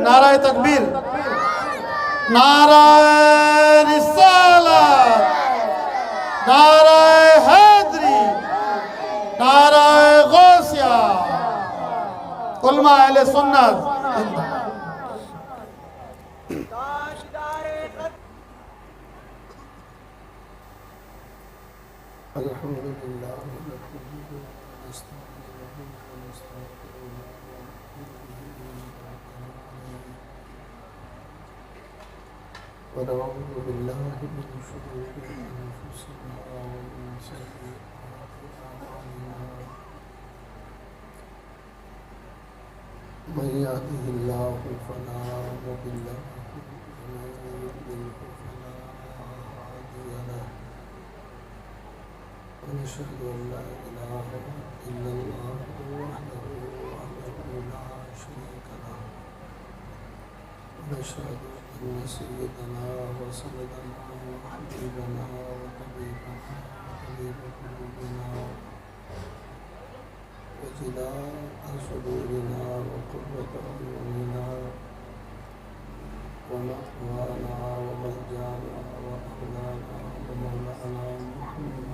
نعرہ تکبیر، نعرہ رسالت، نعرہ حیدری، نعرہ غوثیہ، علماء اہل سنت الحمدللہ ونعوذ باللہ من شرور انفسنا ومن سیئات اعمالنا من يهده الله فلا مضل له ومن يضلل فلا هادي له ونشهد ان لا اله الا الله وحده لا شريك له ونشهد ان سيدنا وسندنا وحبيبنا وطبيبنا وطبيب قلوبنا وجلاء صدورنا وقرة أعيننا ومأوانا وملجانا ومولانا ومولانا محمد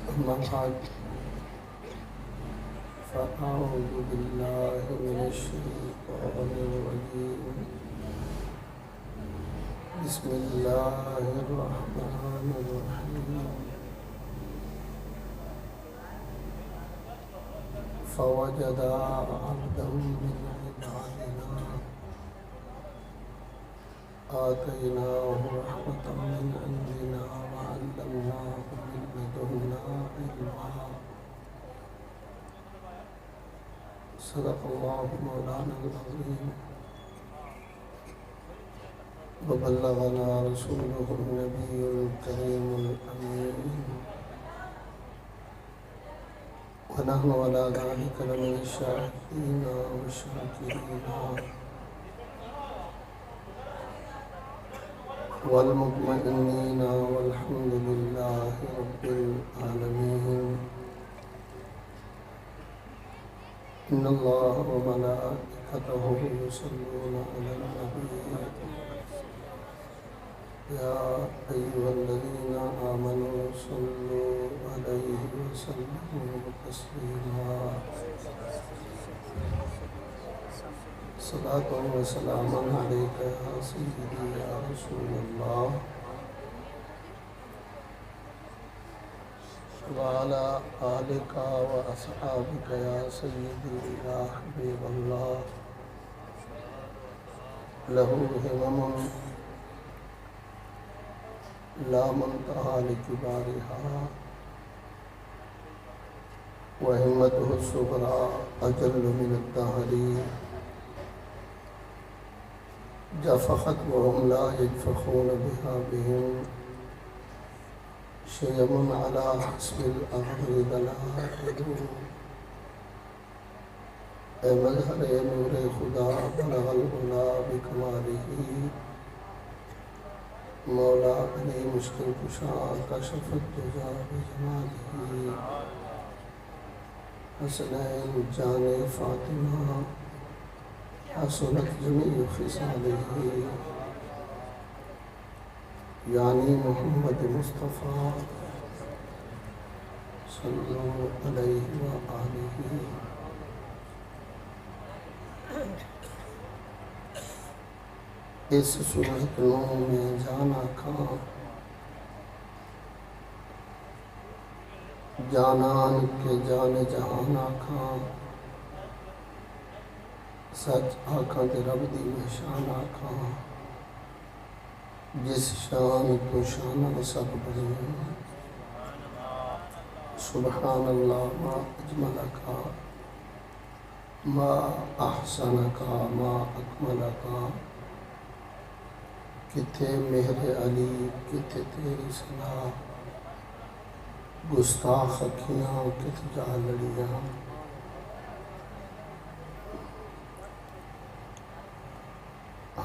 أما بعد فأعوذ بالله من الشيطان الرجيم بسم الله الرحمن الرحيم فوجد عبدا من عبادنا آتيناه رحمة من عندنا وعلمناه من لدنا علما صدق الله مولانا العظيم وبلغنا رسوله النبي الكريم الأمين ونحن على ذلك لمن الشاهدين والشاكرين والمطمئنين والحمد لله رب العالمين إن الله وملائكته يصلون على النبي يا أيها الذين آمنوا صلوا عليه وسلموا تسليما صلاة وسلاما عليك يا سيدي يا رسول الله وعلى آلك وأصحابك يا سيدي يا حبيب الله له همم لا منتہا لکبارها وہمته الصغرى اجل من الدهر جفخت وهم لا يجفخون بها بهم شيم على حسب الأرض دلائل اے مظہر نور خدا بلغ العلا بکمالہ مولا علی مشکل کشا کشف الدجا بجمالہ حسنین جان فاطمہ حسنت جمیع خصالہ یعنی محمد مصطفیٰ صلی اللہ علیہ وآلہ اس صورت نو میں جانا کھاں جانان کے جان جہانا کھاں سچ آکھاں تے رب دی محشان آکھاں جس شان تو شانہ سب بڑی سبحان اللہ ما اجملکا ما احسنکا ما اکملکا کتے مہر علی کتے تیری صلاح گستاخ اکھیاں کتے جا لڑیاں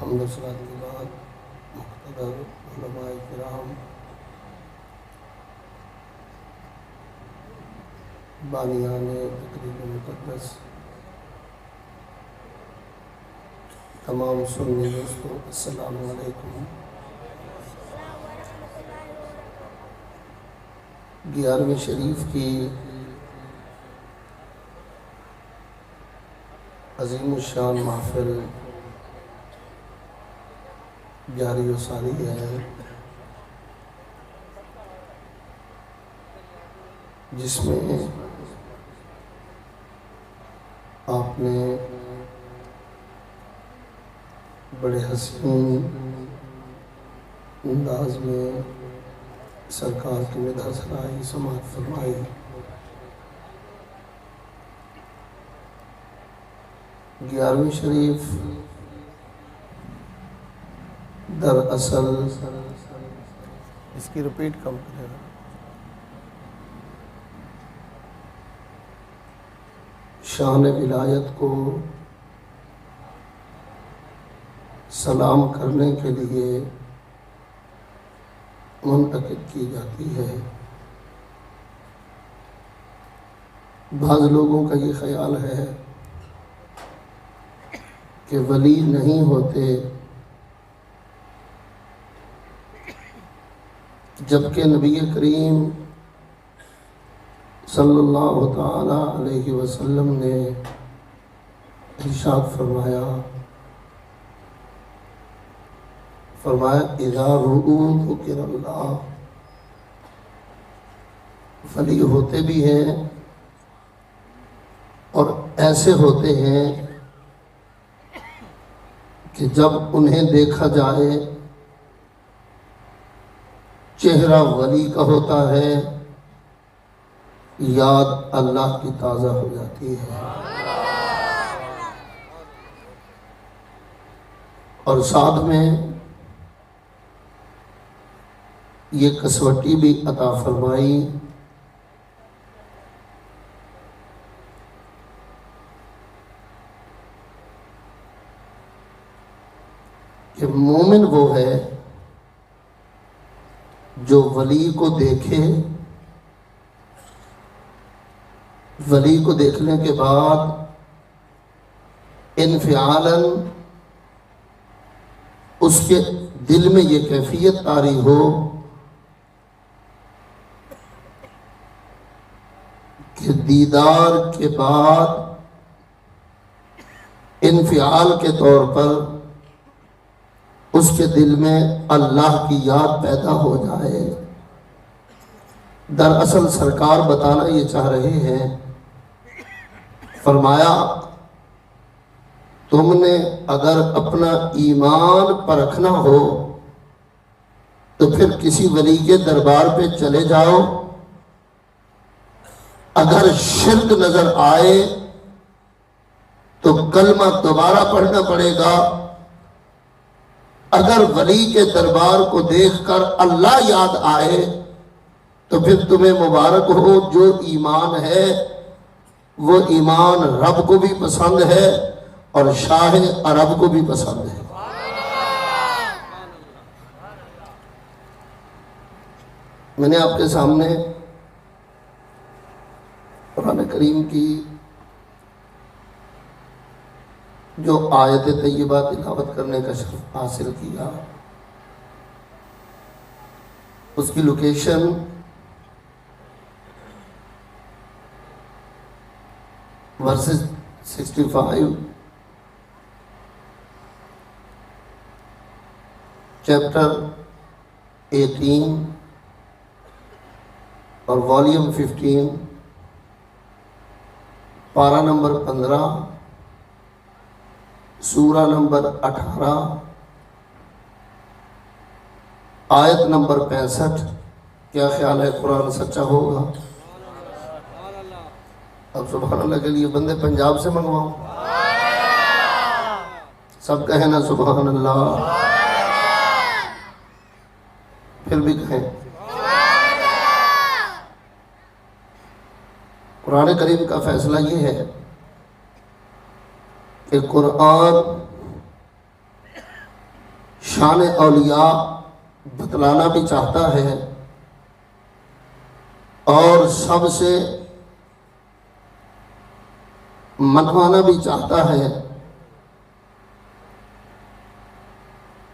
حمد و صلاۃ کے بعد مقتدر علماء کرام بانیان تقریر مقدس، تمام سنی دوستوں، السلام علیکم۔ 11ویں شریف کی عظیم الشان محفل جاری و ساری ہے، جس میں آپ نے بڑے حسین انداز میں سرکار کی مدح سرائی سماعت فرمائی۔ گیارہویں شریف دراصل اس کی رپیٹ کم کرے گا، شان ولایت کو سلام کرنے کے لیے منعقد کی جاتی ہے۔ بعض لوگوں کا یہ خیال ہے کہ ولی نہیں ہوتے، جبکہ نبی کریم صلی اللہ تعالی علیہ وسلم نے ارشاد فرمایا اذا رؤوا ذکر اللہ، ولی ہوتے بھی ہیں اور ایسے ہوتے ہیں کہ جب انہیں دیکھا جائے چہرہ ولی کا ہوتا ہے، یاد اللہ کی تازہ ہو جاتی ہے، اور ساتھ میں یہ کسوٹی بھی عطا فرمائی کہ مومن وہ ہے جو ولی کو دیکھے، ولی کو دیکھنے کے بعد انفعالاً اس کے دل میں یہ کیفیت طاری ہو کہ دیدار کے بعد انفعال کے طور پر اس کے دل میں اللہ کی یاد پیدا ہو جائے۔ دراصل سرکار بتانا یہ چاہ رہے ہیں، فرمایا تم نے اگر اپنا ایمان پرکھنا ہو تو پھر کسی ولی کے دربار پہ چلے جاؤ، اگر شرک نظر آئے تو کلمہ دوبارہ پڑھنا پڑے گا، اگر ولی کے دربار کو دیکھ کر اللہ یاد آئے تو پھر تمہیں مبارک ہو، جو ایمان ہے وہ ایمان رب کو بھی پسند ہے اور شاہ عرب کو بھی پسند ہے۔ میں نے آپ کے سامنے قرآن کریم کی جو آیت طیبہ تلاوت کرنے کا شرف حاصل کیا، اس کی لوکیشن ورسز 65 چیپٹر 18 اور والیوم 15 پارہ نمبر 15 سورہ نمبر 18 آیت نمبر 65۔ کیا خیال ہے قرآن سچا ہوگا؟ اب سبحان اللہ کے لیے بندے پنجاب سے منگواؤں، سب کہیں نا سبحان اللہ، پھر بھی کہیں قرآن کریم کا فیصلہ یہ ہے کہ قرآن شان اولیاء بتلانا بھی چاہتا ہے اور سب سے منوانا بھی چاہتا ہے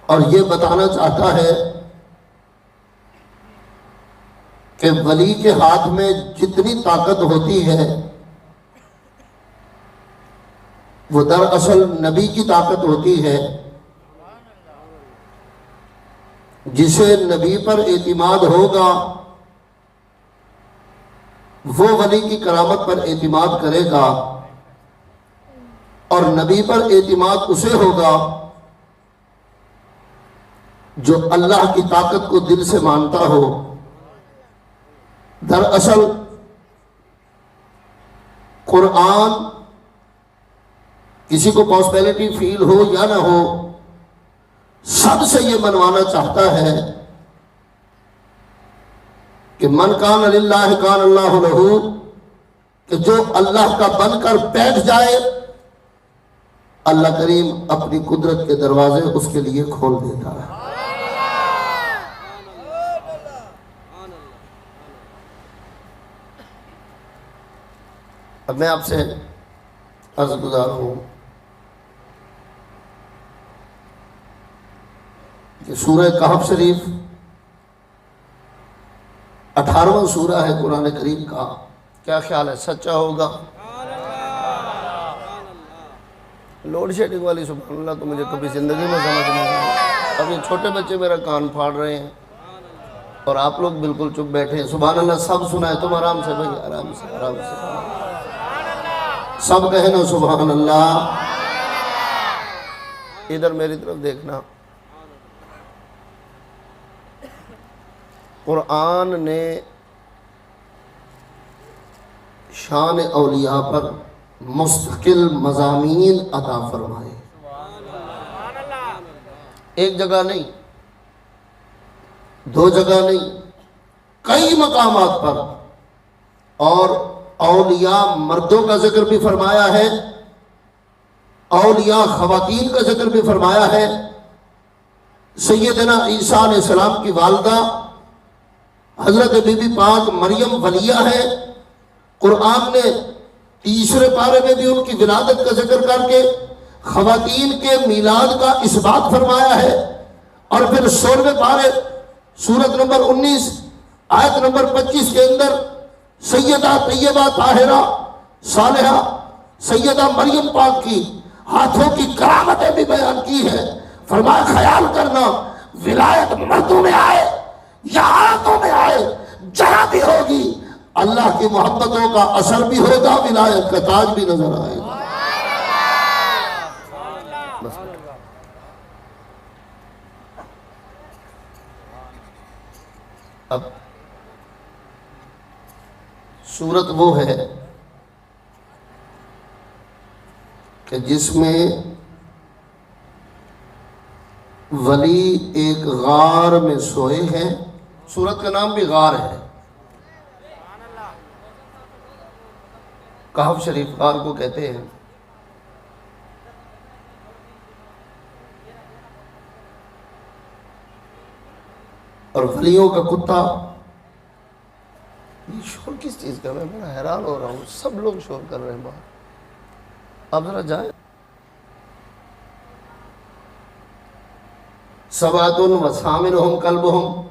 اور یہ بتانا چاہتا ہے کہ ولی کے ہاتھ میں جتنی طاقت ہوتی ہے وہ دراصل نبی کی طاقت ہوتی ہے. جسے نبی پر اعتماد ہوگا وہ ولی کی کرامت پر اعتماد کرے گا، اور نبی پر اعتماد اسے ہوگا جو اللہ کی طاقت کو دل سے مانتا ہو. دراصل قرآن کسی کو پاسبلٹی فیل ہو یا نہ ہو سب سے یہ منوانا چاہتا ہے کہ من کان للہ کان اللہ لہ، کہ جو اللہ کا بن کر بیٹھ جائے اللہ کریم اپنی قدرت کے دروازے اس کے لیے کھول دیتا ہے. اب میں آپ سے عرض گزار ہوں کہ سورہ کہف شریف 18واں سورہ ہے قرآن کریم کا. کیا خیال ہے سچا ہوگا؟ لوڈ شیڈنگ والی سبحان اللہ تو مجھے کبھی زندگی میں سمجھ نہیں آئی. اب یہ چھوٹے بچے میرا کان پھاڑ رہے ہیں اور آپ لوگ بالکل چپ بیٹھے ہیں. سبحان اللہ سب سنا ہے؟ تم آرام سے بھائی، آرام سے آرام سے سب کہیں نا سبحان اللہ. ادھر میری طرف دیکھنا. قرآن نے شان اولیاء پر مستقل مضامین عطا فرمائے. ایک جگہ نہیں، دو جگہ نہیں، کئی مقامات پر. اور اولیاء مردوں کا ذکر بھی فرمایا ہے، اولیاء خواتین کا ذکر بھی فرمایا ہے. سیدنا عیسیٰ علیہ السلام کی والدہ حضرت بی بی پاک مریم ولیہ ہے. قرآن نے تیسرے پارے میں بھی ان کی ولادت کا ذکر کر کے خواتین کے میلاد کا اثبات فرمایا ہے. اور پھر 16ویں پارے سورت نمبر 19 آیت نمبر 25 کے اندر سیدہ طیبہ طاہرہ صالحہ سیدہ مریم پاک کی ہاتھوں کی کرامتیں بھی بیان کی ہے. فرمایا خیال کرنا ولایت مردوں میں آئے یا عورتوں میں آئے، جہاں بھی ہوگی اللہ کی محبتوں کا اثر بھی ہوگا، ولایت کا تاج بھی نظر آئے گا. اب صورت وہ ہے کہ جس میں ولی ایک غار میں سوئے ہیں. سورت کا نام بھی غار ہے. کہف شریف غار کو کہتے ہیں. اور ولیوں کا کتا، یہ شور کس چیز کا؟ میں بڑا حیران ہو رہا ہوں، سب لوگ شور کر رہے ہیں باہر. آپ ذرا جائیں. سبعۃ وثامنہم کلبہم،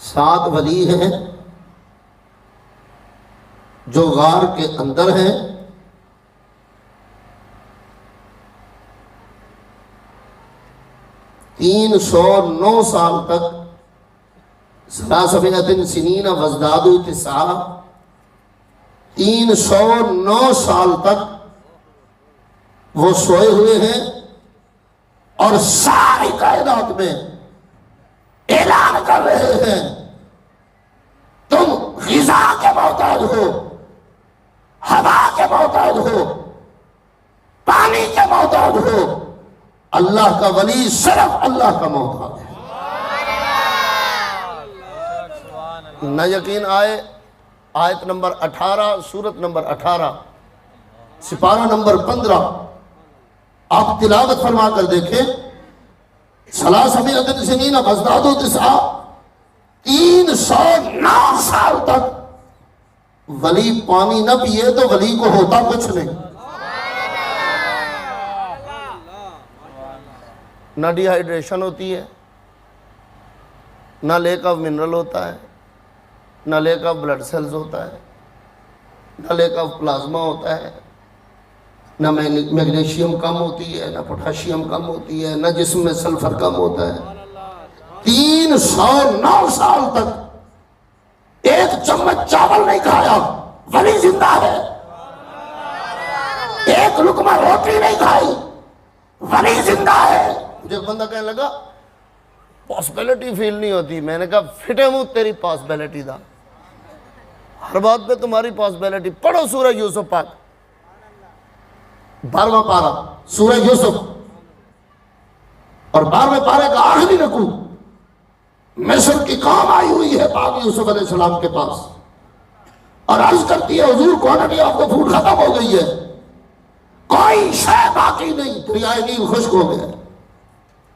7 ولی ہیں جو غار کے اندر ہیں. تین 309 سال تک، 300 سنین وازدادوا 9، 309 سال تک وہ سوئے ہوئے ہیں. اور ساری کائنات میں اعلان کر رہے ہیں تم غذا کے محتاج ہو، ہوا کے محتاج ہو، پانی کے محتاج ہو. اللہ کا ولی صرف اللہ کا محتاج ہے. نہ یقین آئے آیت نمبر 18 سورت نمبر 18 سپارہ نمبر 15 آپ تلاوت فرما کر دیکھیں. 300 سنین وازدادوا 9، 309 سال تک ولی پانی نہ پیے تو ولی کو ہوتا کچھ نہیں. نہ ڈی ہائیڈریشن ہوتی ہے، نہ لیک آف منرل ہوتا ہے، نہ لیک آف بلڈ سیلز ہوتا ہے، نہ لیک آف پلازما ہوتا ہے، نہ میگنیشیم کم ہوتی ہے، نہ پوٹاشیم کم ہوتی ہے، نہ جسم میں سلفر کم ہوتا ہے. 309 سال تک ایک چمچ چاول نہیں کھایا، ولی زندہ ہے. ایک لقمہ روٹی نہیں کھائی، ولی زندہ ہے. مجھے ایک بندہ کہنے لگا پاسبلٹی فیل نہیں ہوتی. میں نے کہا فٹے منہ تیری پاسبلٹی دا، ہر بات پہ تمہاری پاسبلٹی. پڑھو سورہ یوسف پاک 12واں پارہ سورہ یوسف، اور 12ویں پارے کا آخری رکوع. مصر کی قوم آئی ہوئی ہے پاک یوسف علیہ السلام کے پاس اور عرض کرتی ہے حضور کوانٹٹی آف دا فوڈ ختم ہو گئی ہے، کوئی شے باقی نہیں. دریائے نیل خشک ہو گیا،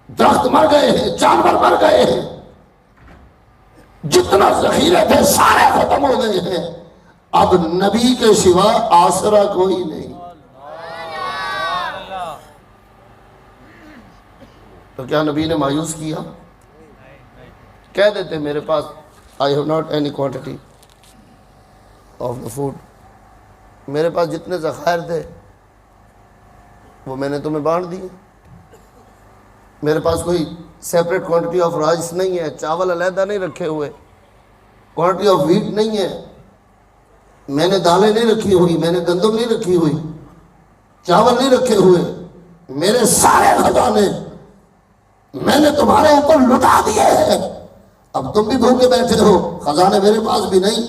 درخت مر گئے ہیں، جانور مر گئے ہیں، جتنا ذخیرے تھے سارے ختم ہو گئے ہیں. اب نبی کے سوا آسرا کوئی نہیں. تو کیا نبی نے مایوس کیا؟ کہہ دیتے میرے پاس I have not any quantity of the food. میرے پاس جتنے ذخائر تھے وہ میں نے تمہیں بانٹ دیے. میرے پاس کوئی سیپریٹ کوانٹٹی آف رائس نہیں ہے، چاول علیحدہ نہیں رکھے ہوئے، کوانٹٹی آف ویٹ نہیں ہے. میں نے دالیں نہیں رکھی ہوئی، میں نے گندم نہیں رکھی ہوئی، چاول نہیں رکھے ہوئے. میرے سارے خزانے میں نے تمہارے اوپر لٹا دیے ہیں. اب تم بھی بھوکے بیٹھے ہو، خزانے میرے پاس بھی نہیں.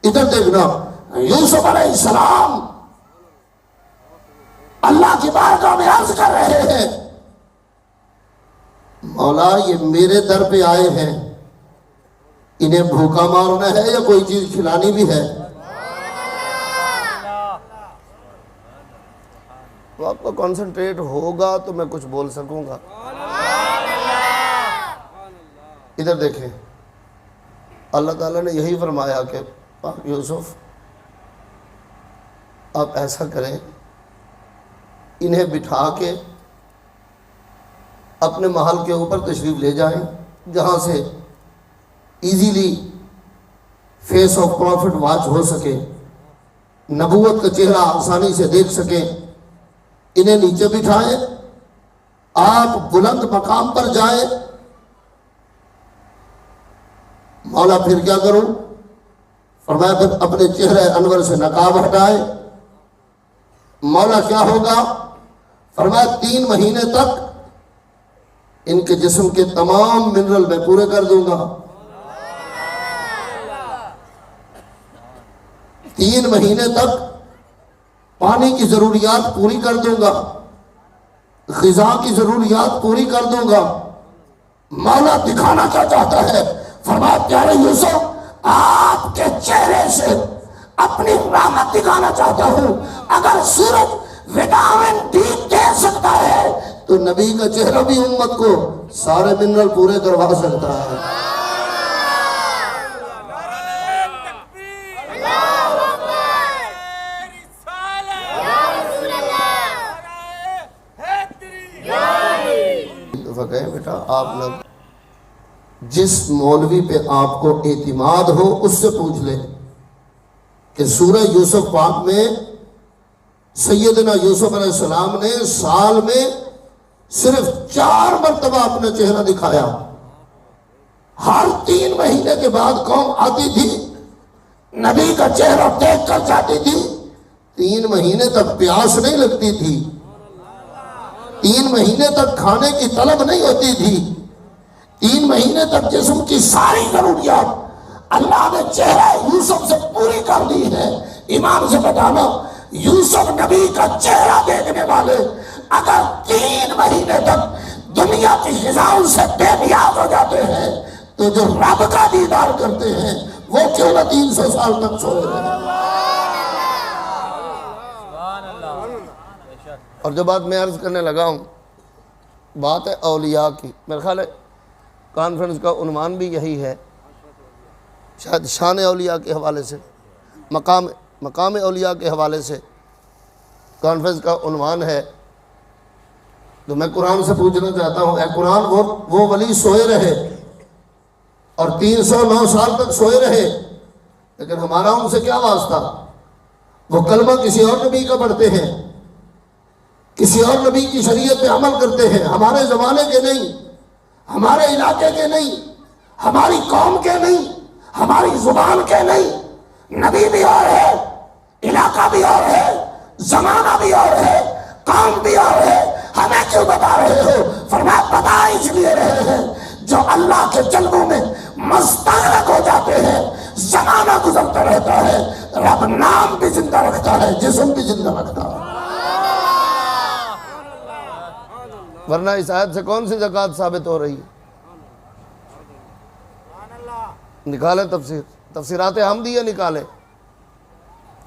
ادھر دیکھنا، یوسف علیہ السلام اللہ کی بارگاہ میں عرض کر رہے ہیں مولا یہ میرے در پہ آئے ہیں، انہیں بھوکا مارنا ہے یا کوئی چیز کھلانی بھی ہے؟ تو آپ کو کنسنٹریٹ ہوگا تو میں کچھ بول سکوں گا. ادھر دیکھیں، اللہ تعالیٰ نے یہی فرمایا کہ پاک یوسف آپ ایسا کریں، انہیں بٹھا کے اپنے محل کے اوپر تشریف لے جائیں جہاں سے easily face of profit watch ہو سکے، نبوت کا چہرہ آسانی سے دیکھ سکیں. انہیں نیچے بٹھائیں، آپ بلند مقام پر جائیں. مولا پھر کیا کروں؟ فرمایا پھر اپنے چہرے انور سے نقاب ہٹائے. مولا کیا ہوگا؟ فرمایا 3 مہینے تک ان کے جسم کے تمام منرل میں پورے کر دوں گا. 3 مہینے تک پانی کی ضروریات پوری کر دوں گا، غذا کی ضروریات پوری کر دوں گا. مولا دکھانا کیا چاہتا ہے؟ فرمایا پیارے یوسف آپ کے چہرے سے اپنی رحمت دکھانا چاہتا ہوں. اگر سورج وٹامن ڈی دے سکتا ہے تو نبی کا چہرہ بھی امت کو سارے منرل پورے کروا سکتا ہے. کہیں بیٹا آپ لوگ جس مولوی پہ آپ کو اعتماد ہو اس سے پوچھ لیں کہ سورہ یوسف پاک میں سیدنا یوسف علیہ السلام نے سال میں صرف 4 مرتبہ اپنا چہرہ دکھایا. ہر 3 مہینے کے بعد قوم آتی تھی، نبی کا چہرہ دیکھ کر جاتی تھی. 3 مہینے تک پیاس نہیں لگتی تھی، 3 مہینے تک کھانے کی طلب نہیں ہوتی تھی، 3 مہینے تک جسم کی ساری ضروریات اللہ نے چہرہ یوسف سے پوری کر دی ہے. ایمان سے بتانا، یوسف نبی کا چہرہ دیکھنے والے اگر 3 مہینے تک دنیا کی غذاؤں سے بے نیاز ہو جاتے ہیں تو جو رب کا دیدار کرتے ہیں وہ کیوں نہ 300 سال تک سوئے رہے. اور جو بات میں عرض کرنے لگا ہوں بات ہے اولیاء کی. میرا خیال ہے کانفرنس کا عنوان بھی یہی ہے، شاید شان اولیاء کے حوالے سے. مقام اولیاء کے حوالے سے کانفرنس کا عنوان ہے، تو میں قرآن سے پوچھنا چاہتا ہوں، اے قرآن، وہ ولی سوئے رہے اور 309 سال تک سوئے رہے، لیکن ہمارا ان سے کیا واسطہ؟ وہ کلمہ کسی اور نبی کا پڑھتے ہیں، کسی اور نبی کی شریعت پہ عمل کرتے ہیں، ہمارے زمانے کے نہیں، ہمارے علاقے کے نہیں، ہماری قوم کے نہیں، ہماری زبان کے نہیں۔ نبی بھی اور ہے، علاقہ بھی اور ہے، زمانہ بھی اور ہے، قوم بھی اور ہے، ہمیں کیوں بتا رہے ہو؟ فرمایا بتا اس لیے رہے ہیں جو اللہ کے جلووں میں مستغرق ہو جاتے ہیں، زمانہ گزرتا رہتا ہے، رب نام بھی زندہ رکھتا ہے، جسم بھی زندہ رکھتا ہے۔ ورنہ اس آیت سے کون سی زکوٰۃ ثابت ہو رہی ہے؟ نکالیں تفسیرات حمدیہ نکالیں،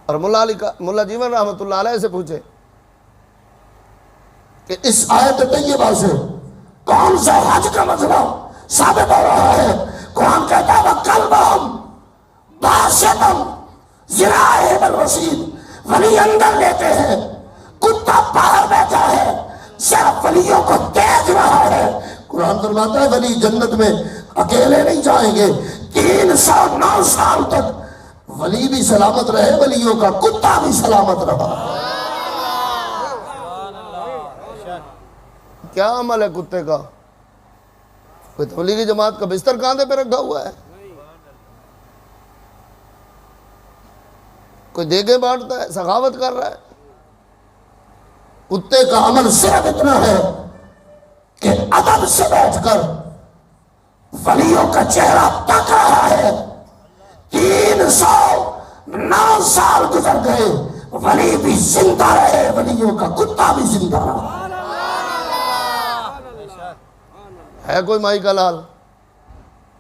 اور ملا جیون رحمۃ اللہ علیہ سے پوچھیں کہ اس آیت طیبہ سے کون سا حج کا مسئلہ ثابت ہو رہا ہے؟ قرآن کہتا ہے وَقَلْبَهُمْ بَاسِطٌ ذِرَاعَیْهِ بِالْوَصِیدِ، ولی اندر لیتے ہیں، کتا باہر بیٹھا ہے، صرف ولیوں کو دیکھ رہا ہے۔ قرآن فرماتا ہے ولی جنت میں اکیلے نہیں جائیں گے، 309 سال تک ولی بھی سلامت رہے، ولیوں کا کتا بھی سلامت رہا۔ کیا عمل ہے کتے کا؟ کوئی تبلیغی جماعت کا بستر کاندھے پہ رکھا ہوا ہے؟ کوئی دیگیں بانٹتا ہے، سخاوت کر رہا ہے؟ کتے کا عمل صرف اتنا ہے کہ ادب سے بیٹھ کر ولیوں کا چہرہ تک رہا ہے۔ 309 سال گزر گئے، ولی بھی زندہ رہے، ولیوں کا کتا بھی زندہ رہا۔ ہے کوئی مائی کا لال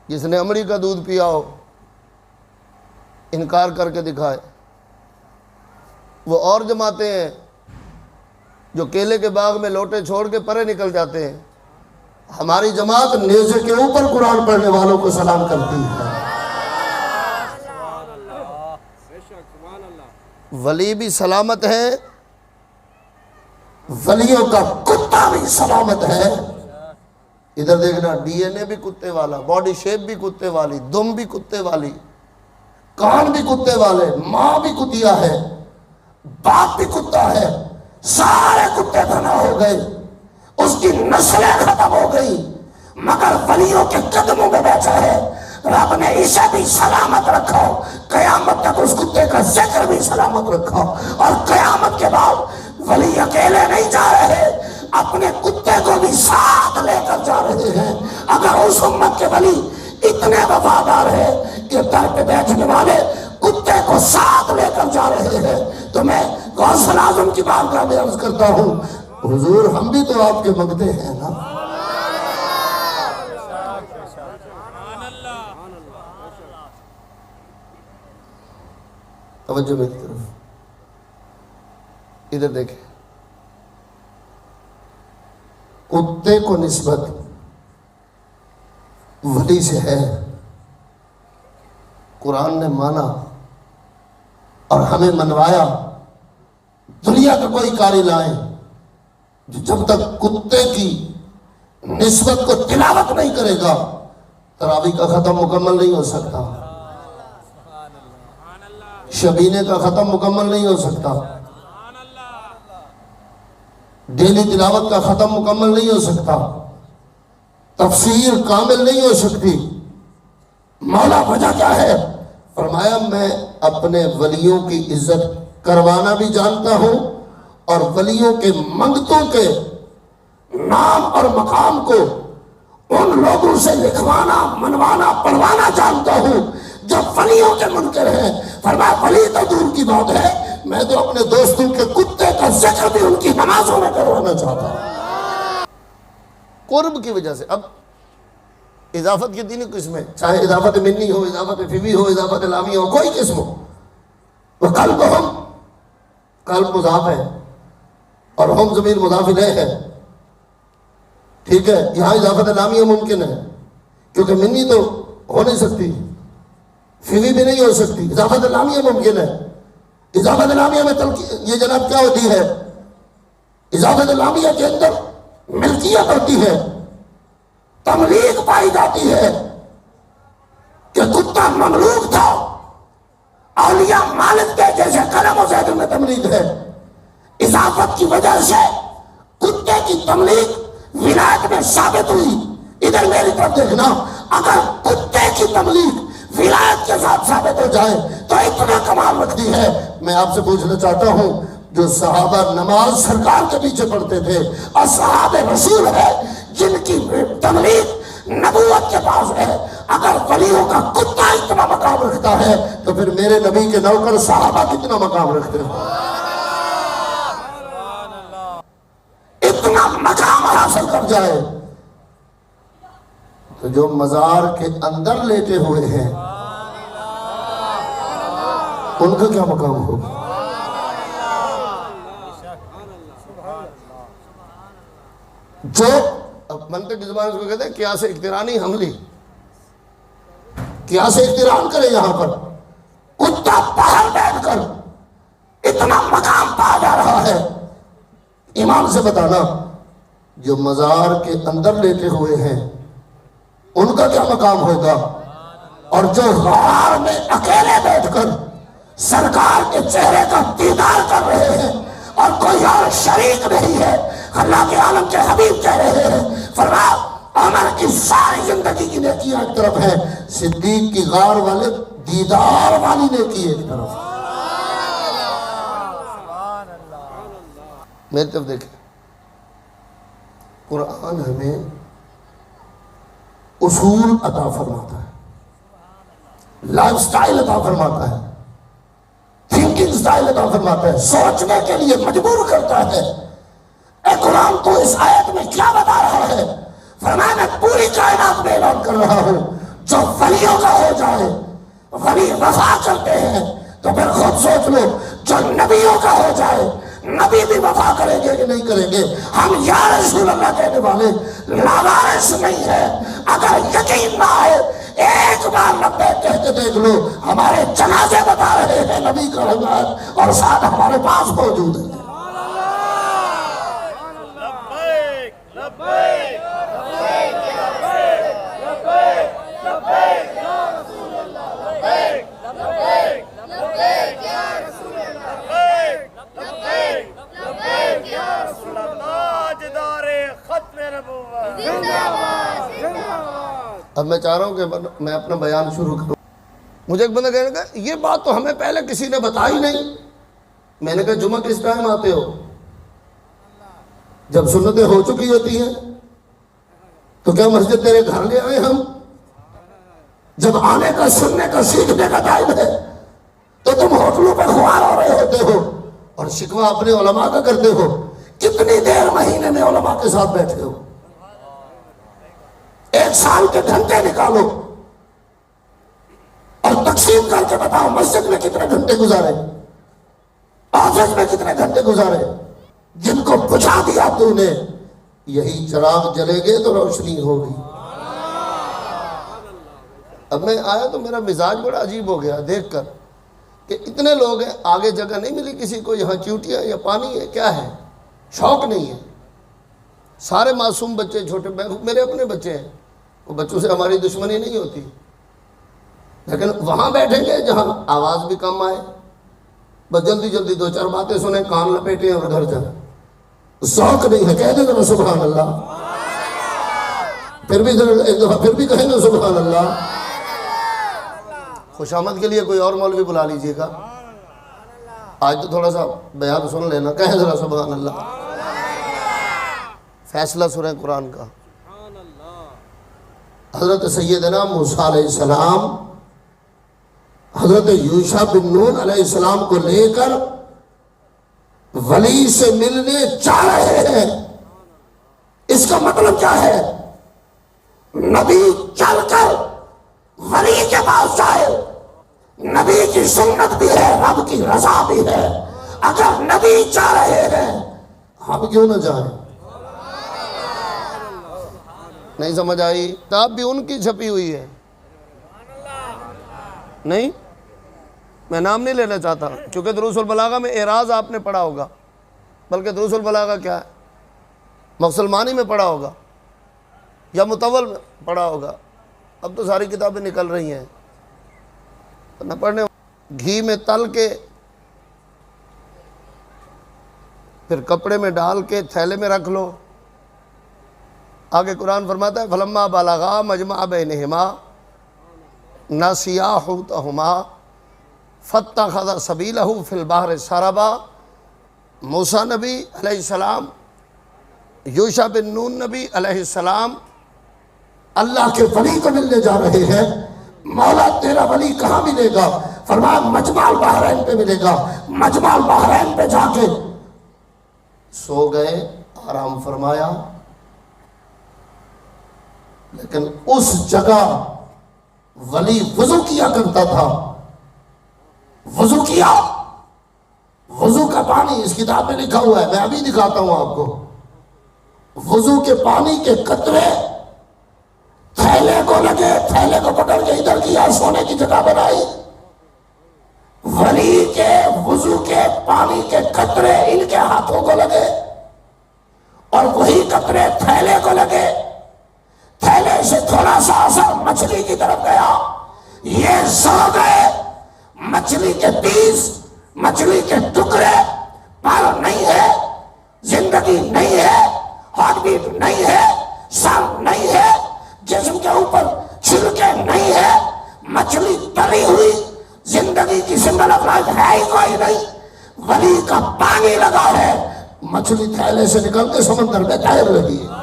جس نے امڑی کا دودھ پیا ہو، انکار کر کے دکھائے؟ وہ اور جماعتیں ہیں جو کیلے کے باغ میں لوٹے چھوڑ کے پرے نکل جاتے ہیں، ہماری جماعت نیزے کے اوپر قرآن پڑھنے والوں کو سلام کرتی ہے۔ ولی بھی سلامت ہے، ولیوں کا کتا بھی سلامت ہے۔ ادھر دیکھنا، ڈی این اے بھی کتے والا، باڈی شیپ بھی کتے والی، دم بھی کتے والی، کان بھی کتے والے، ماں بھی کتیا ہے، باپ بھی کتا ہے، سارے کتے بنا ہو گئے، اس کی نسلیں ختم ہو گئی، مگر ولیوں کے قدموں میں بیٹھا ہے۔ رب نے اسے بھی سلامت رکھا، قیامت تک اس کتے کا ذکر بھی سلامت رکھا، اور قیامت کے بعد ولی اکیلے نہیں جا رہے، اپنے کتے کو بھی ساتھ لے کر جا رہے ہیں۔ اگر اس امت کے ولی اتنے وفادار ہیں کہ در پہ بیٹھنے والے کتے کو ساتھ لے کر جا رہے ہیں، تو میں غوث اعظم کی بارگاہ میں عرض کرتا ہوں، حضور ہم بھی تو آپ کے مانگتے ہیں نا۔ توجہ میری طرف، ادھر دیکھیں، کتے کو نسبت ولی سے ہے، قرآن نے مانا اور ہمیں منوایا۔ دنیا کا کوئی قاری لائیں جو جب تک کتے کی نسبت کو تلاوت نہیں کرے گا، تراویح کا ختم مکمل نہیں ہو سکتا، شبینے کا ختم مکمل نہیں ہو سکتا، ڈیلی تلاوت کا ختم مکمل نہیں ہو سکتا، تفسیر کامل نہیں ہو سکتی۔ مولا وجہ کیا ہے؟ فرمایا میں اپنے ولیوں کی عزت کروانا بھی جانتا ہوں، اور ولیوں کے منگتوں کے نام اور مقام کو ان لوگوں سے لکھوانا، منوانا، پڑھوانا جانتا ہوں جو ولیوں کے منکر ہیں۔ فرمایا ولی تو دور کی بات ہے، میں تو اپنے دوستوں کے کتے کا ذکر بھی ان کی نمازوں میں کروانا چاہتا ہوں۔ قرب کی وجہ سے۔ اب اضافت کی تین قسمیں، چاہے اضافت منی ہو، اضافت فیوی ہو، اضافت لامی ہو، کوئی قسم ہو، وہ قلب ہم، قلب مضاف ہے اور ہم ضمیر مضاف الیہ ہے، ٹھیک ہے؟ یہاں اضافت لامی ممکن ہے کیونکہ منی تو ہو نہیں سکتی، فیوی بھی نہیں ہو سکتی. اضافت لامیہ ممکن ہے. اضافت لامیہ میں یہ جناب کیا ہوتی ہے؟ اضافت لامیہ کے اندر ملکیت ہوتی ہے، تملیک پائی جاتی ہے کہ کتا مملوک تھا، اولیاء مالک کے جیسے قلم و زید میں تملیک ہے. اضافت کی وجہ سے کتے کی تملیک ولایت میں ثابت ہوئی. ادھر میری طرف دیکھنا، اگر کتے کی تملیک ولایت کے ساتھ ثابت ہو جائے تو اتنا کمال رکھتی ہے. میں آپ سے پوچھنا چاہتا ہوں، جو صحابہ نماز سرکار کے پیچھے پڑھتے تھے، اصحاب رسول ہے جن کی تملیک نبوت کے پاس ہے، اگر ولیوں کا کتا اتنا مقام رکھتا ہے تو پھر میرے نبی کے نوکر صحابہ کتنا مقام رکھتے ہیں؟ اتنا مقام حاصل کر جائے تو جو مزار کے اندر لیٹے ہوئے ہیں ان کا کیا مقام ہوگا؟ جو منطق کی زبان اس کو کہتے ہیں قیاس اقترانی حملی. قیاس اقتران کرے یہاں پر کتا باہر بیٹھ کر اتنا مقام پا جا رہا ہے. ایمان سے بتانا، جو مزار کے اندر لیٹے ہوئے ہیں ان کا کیا مقام ہوگا؟ اور جو غار میں اکیلے بیٹھ کر سرکار کے چہرے کا دیدار کر رہے ہیں اور کوئی اور شریک نہیں ہے، اللہ کے عالم کے حبیب کہہ رہے ہیں، فرمایا عمر کی ساری زندگی کی نیکیاں ایک طرف ہے، صدیق کی غار والے دیدار والی نیکی ایک طرف. میری طرف دیکھیں، قرآن ہمیں اصول عطا فرماتا ہے، لائف سٹائل عطا فرماتا ہے، تھنکنگ سٹائل عطا فرماتا ہے، سوچنے کے لیے مجبور کرتا ہے. اے قرآن تو اس آیت میں کیا بتا رہا ہے؟ فرمایا میں پوری کائنات میں اعلان کر رہا ہوں، جو ولیوں کا ہو جائے، ولی وفا کرتے ہیں تو پھر خود سوچ لو، جو نبیوں کا ہو جائے نبی بھی وفا کریں گے کہ نہیں کریں گے؟ ہم یا رسول اللہ کہنے والے لاوارث نہیں ہے. اگر یقین نہ آئے ایک بار لبیک کہتے دیکھ لو، ہمارے جنازے بتا رہے ہیں نبی کا روایت اور ساتھ ہمارے پاس موجود ہے. اب میں چاہ رہا ہوں کہ میں اپنا بیان شروع کروں. مجھے ایک بندہ کہنے لگا یہ بات تو ہمیں پہلے کسی نے بتائی نہیں. میں نے کہا جمعہ کس ٹائم آتے ہو؟ جب سنتیں ہو چکی ہوتی ہیں. تو کیا مسجد تیرے گھر لے آئے ہم؟ جب آنے کا، سننے کا، سیکھنے کا ٹائم ہے تو تم ہوٹلوں پہ خوار ہو رہے ہوتے ہو اور شکوہ اپنے علماء کا کرتے ہو. کتنی دیر مہینے میں علماء کے ساتھ بیٹھے ہو؟ ایک سال کے گھنٹے نکالو اور تقسیم کر کے بتاؤ مسجد میں کتنے گھنٹے گزارے، آفس میں کتنے گھنٹے گزارے. جن کو بجھا دیا تو نے، یہی چراغ جلے گے تو روشنی ہوگی. اب میں آیا تو میرا مزاج بڑا عجیب ہو گیا دیکھ کر کہ اتنے لوگ ہیں، آگے جگہ نہیں ملی کسی کو، یہاں چیوٹیاں یا پانی ہے، کیا ہے؟ شوق نہیں ہے. سارے معصوم بچے، چھوٹے، میرے اپنے بچے ہیں، وہ بچوں سے ہماری دشمنی نہیں ہوتی، لیکن وہاں بیٹھیں گے جہاں آواز بھی کم آئے، بس جلدی جلدی دو چار باتیں سنیں، کان لپیٹیں اور گھر جائیں. ذوق نہیں ہے. کہہ دیں ذرا سبحان اللہ. پھر بھی ایک دفعہ پھر بھی کہیں گے سبحان اللہ. خوش آمد کے لیے کوئی اور مولوی بلا لیجئے گا. آج تو تھوڑا سا بیان سن لینا، کہیں ذرا سبحان اللہ. فیصلہ سورہ قرآن کا. حضرت سیدنا موسیٰ علیہ السلام حضرت یوشع بن نون علیہ السلام کو لے کر ولی سے ملنے جا رہے ہیں. اس کا مطلب کیا ہے؟ نبی چل کر ولی کے پاس جائے، نبی کی سنت بھی ہے، رب کی رضا بھی ہے. اگر نبی جا رہے ہیں ہم کیوں نہ جائیں؟ نہیں سمجھ آئی؟ کتاب بھی ان کی چھپی ہوئی ہے. نہیں، میں نام نہیں لینا چاہتا چونکہ دروس البلاغہ میں اعراض آپ نے پڑھا ہوگا، بلکہ دروس البلاغہ کیا ہے، مسلمانی میں پڑھا ہوگا یا مطول میں پڑھا ہوگا. اب تو ساری کتابیں نکل رہی ہیں نہ پڑھنے. گھی میں تل کے پھر کپڑے میں ڈال کے تھیلے میں رکھ لو. آگے قرآن فرماتا ہے فلما بلغا مجمع بینہما نسیا حوتہما فاتخذ سبیلہ فی البحر سربا. موسیٰ نبی علیہ السلام، یوشع بن نون نبی علیہ السلام اللہ کے ولی کو ملنے جا رہے ہیں. مولا تیرا ولی کہاں ملے گا؟ فرمایا مجمع البحرین پہ ملے گا. مجمع البحرین پہ جا کے سو گئے، آرام فرمایا. لیکن اس جگہ ولی وضو کیا کرتا تھا. وضو کیا، وضو کا پانی اس کتاب میں لکھا ہوا ہے، میں ابھی دکھاتا ہوں آپ کو. وضو کے پانی کے قطرے تھیلے کو لگے، تھیلے کو پکڑ کے ادھر کیا، سونے کی جگہ بنائی. ولی کے وضو کے پانی کے قطرے ان کے ہاتھوں کو لگے اور وہی قطرے تھیلے کو لگے. تھیلے سے تھوڑا سا اثر مچھلی کی طرف گیا، یہ سو گئے. مچھلی کے پیس، مچھلی کے ٹکڑے، پر نہیں ہے، زندگی نہیں ہے، ہارٹ بیٹ نہیں ہے، سانس نہیں ہے، جسم کے اوپر چھلکے نہیں ہے، مچھلی تلی ہوئی، زندگی کی سمبل آف لائف ہے ہی کوئی نہیں. ولی کا پانی لگا ہے، مچھلی تھیلے سے نکل کے سمندر میں تیر رہی ہے.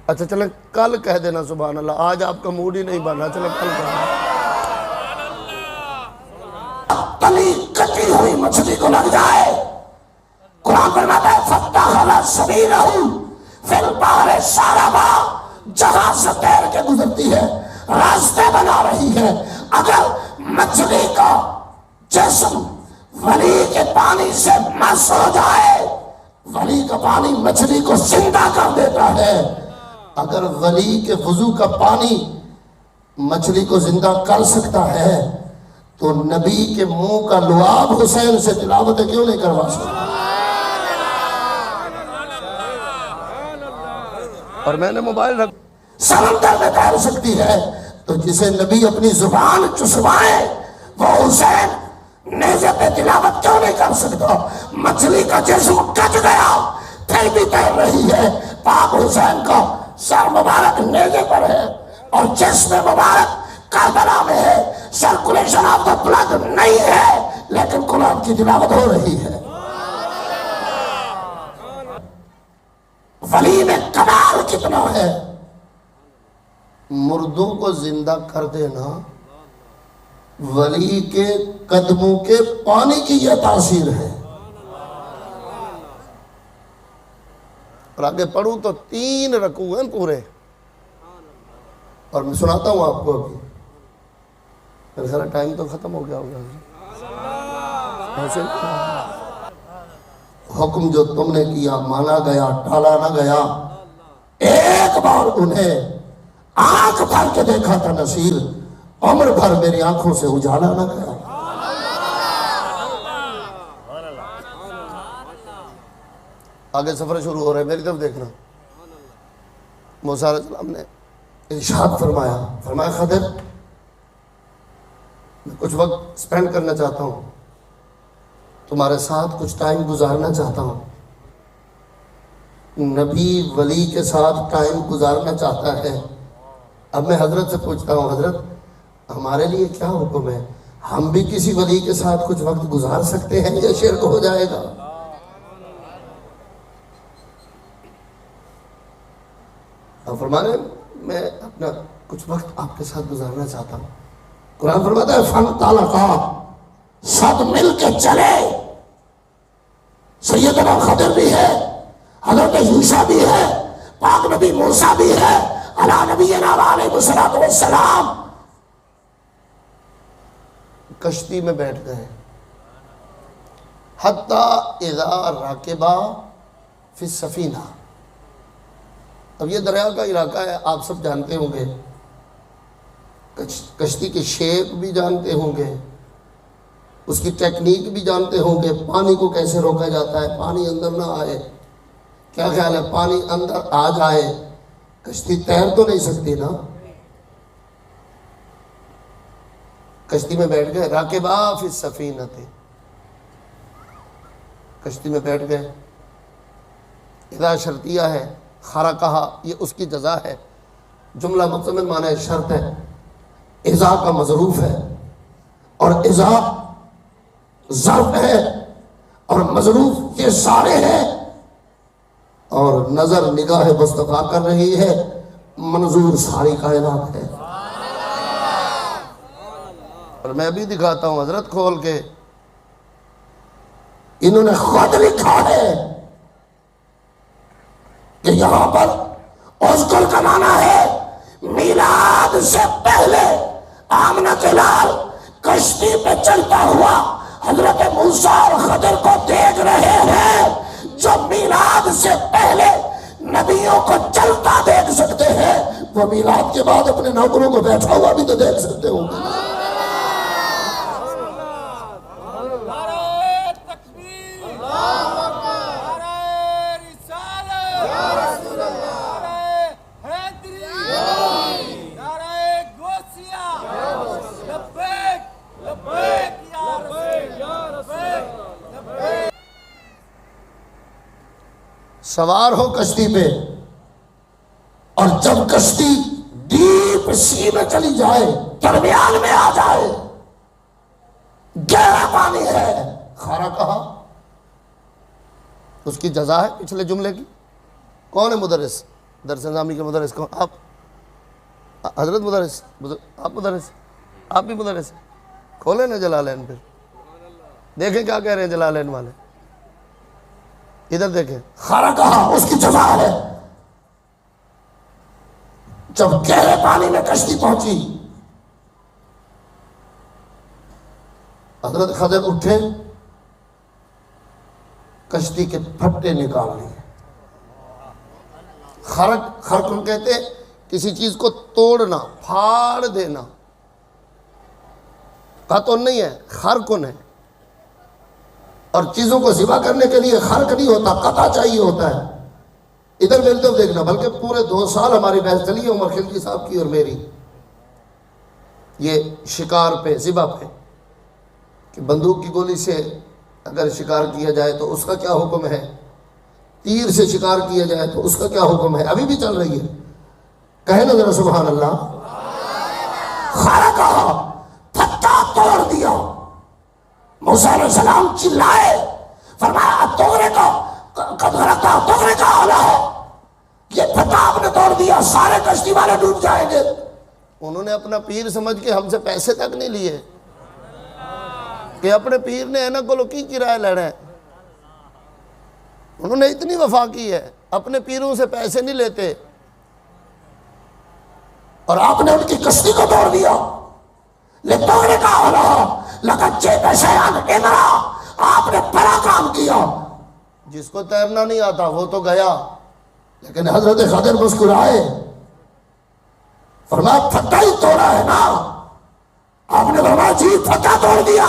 اچھا چلیں کل کہہ دینا سبحان اللہ، آج آپ کا موڈ ہی نہیں بنا، چلیں کل کہہ دینا. تلی کٹی ہوئی مچھلی کو لگ جائے. قرآن فرماتا ہے فَاتَّخَذَ سَبِيلَهُ فِي الْبَحْرِ سَرَبًا. جہاں سے تیر کے گزرتی ہے، راستے بنا رہی ہے. اگر مچھلی کا جسم ولی کے پانی سے مس ہو جائے، ولی کا پانی مچھلی کو زندہ کر دیتا ہے. اگر ولی کے وضو کا پانی مچھلی کو زندہ کر سکتا ہے تو نبی کے منہ کا لعاب حسین سے تلاوت کیوں نہیں کروا سکتا؟ اور میں نے موبائل رکھ سمندر میں تیر سکتی ہے تو جسے نبی اپنی زبان چسوائے وہ حسین نیزے پہ تلاوت کیوں نہیں کر سکتا؟ مچھلی کا جسم کٹ گیا پھر بھی تیر رہی ہے. پاک حسین کا سر مبارک نیزے پر ہے اور جسم مبارک کربلا میں ہے. سرکولیشن آف دا بلڈ نہیں ہے لیکن قرآن کی تلاوت ہو رہی ہے. ولی میں کمال کتنا ہے. مردوں کو زندہ کر دینا ولی کے قدموں کے پانی کی یہ تاثیر ہے. اور آگے پڑھوں تو 3 رکوع ہیں پورے، اور میں سناتا ہوں آپ کو ابھی. میرا سارا ٹائم تو ختم ہو گیا ہوگا. حکم جو تم نے کیا مانا گیا، ٹالا نہ گیا. ایک بار انہیں آنکھ بھر کے دیکھا تھا نصیر، عمر بھر میری آنکھوں سے اجالا نہ گیا. آگے سفر شروع ہو رہا ہے، میری طرف دیکھنا. موسیٰ علیہ السلام نے ارشاد فرمایا خضر میں کچھ وقت سپینڈ کرنا چاہتا ہوں، تمہارے ساتھ کچھ ٹائم گزارنا چاہتا ہوں. نبی ولی کے ساتھ ٹائم گزارنا چاہتا ہے. اب میں حضرت سے پوچھتا ہوں حضرت ہمارے لیے کیا حکم ہے؟ ہم بھی کسی ولی کے ساتھ کچھ وقت گزار سکتے ہیں یا شرک ہو جائے گا؟ آپ فرمانے میں اپنا کچھ وقت آپ کے ساتھ گزارنا چاہتا ہوں. قرآن فرماتا ہے فَانْطَلَقَا، سب مل کے چلے. سیدنا خضر بھی ہے، حضرت یوشع بھی ہے، پاک نبی موسیٰ بھی ہے، علی نبینا علیہ السلام. کشتی میں بیٹھ گئے. حتی اذا راکبا فی السفینہ، اب یہ دریا کا علاقہ ہے، آپ سب جانتے ہوں گے، کشتی کے شیپ بھی جانتے ہوں گے، اس کی ٹیکنیک بھی جانتے ہوں گے، پانی کو کیسے روکا جاتا ہے، پانی اندر نہ آئے۔ کیا خیال ہے، پانی اندر آ جائے کشتی تیر تو نہیں سکتی نا؟ کشتی میں بیٹھ گئے، راکبا فی السفینۃ، کشتی میں بیٹھ گئے، اذا شرطیہ ہے، خرقہا یہ اس کی جزا ہے، جملہ مکمل معنی شرط ہے، اذا کا مظروف ہے، اور اذا ظرف ہے، اور مظروف یہ سارے ہیں، اور نظر نگاہ مصطفیٰ کر رہی ہے، منظور ساری کائنات ہے۔ اور میں بھی دکھاتا ہوں حضرت کھول کے، انہوں نے خود لکھا ہے کہ یہاں پر اذکر کا معنی ہے میلاد سے پہلے آمنہ کے لال کشتی پہ چلتا ہوا حضرت موسیٰ اور خضر کو دیکھ رہے ہیں، جو میلاد سے پہلے نبیوں کو چلتا دیکھ سکتے ہیں، وہ میلاد کے بعد اپنے نوکروں کو بیٹھا ہوا بھی تو دیکھ سکتے ہوں گے۔ سوار ہو کشتی پہ، اور جب کشتی ڈیپ سی میں چلی جائے، درمیان میں آ جائے، گہرا پانی ہے، خارا کہا اس کی جزا ہے پچھلے جملے کی۔ کون ہے مدرس؟ درس نظامی کے مدرس کون؟ آپ حضرت مدرس، آپ مدرس، آپ بھی مدرس، کھولیں نا جلالین، پھر دیکھیں کیا کہہ رہے ہیں جلالین والے، ادھر دیکھیں، خارا کہا اس کی جزا ہے۔ جب گہرے پانی میں کشتی پہنچی، حضرت خضر اٹھے، کشتی کے پھٹے نکال لیے۔ خرق کہتے ہیں کسی چیز کو توڑنا، پھاڑ دینا، قطن نہیں ہے، خرقن ہے، اور چیزوں کو ذبح کرنے کے لیے خرق نہیں ہوتا، قطع چاہیے ہوتا ہے۔ ادھر میری طرف دیکھنا، بلکہ پورے 2 سال ہماری بحث چلی ہے عمر خلجی صاحب کی اور میری، یہ شکار پہ، ذبح پہ، کہ بندوق کی گولی سے اگر شکار کیا جائے تو اس کا کیا حکم ہے، تیر سے شکار کیا جائے تو اس کا کیا حکم ہے، ابھی بھی چل رہی ہے، کہے نا ذرا سبحان اللہ۔ خارا کہا، پھٹا توڑ دیا، موسیٰ علیہ السلام چلائے، فرمایا توڑے کا توڑے کا حالہ ہے، یہ پھٹا آپ نے توڑ دیا، سارے کشتی والے ڈوب جائیں گے۔ انہوں نے اپنا پیر سمجھ کے ہم سے پیسے تک نہیں لیے، کہ اپنے پیر نے اینا کو کی کرایہ لینا ہے، انہوں نے اتنی وفا کی ہے، اپنے پیروں سے پیسے نہیں لیتے، اور آپ نے ان کی کشتی کو توڑ دیا۔ لتوڑے کا حالہ لقد جئت شیئا امرا، آپ نے بڑا کام کیا۔ جس کو تیرنا نہیں آتا وہ تو گیا، لیکن حضرت خضر مسکرائے، فرمایا پھٹا ہی توڑا ہے نا؟ آپ نے فرمایا جی پھٹا توڑ دیا،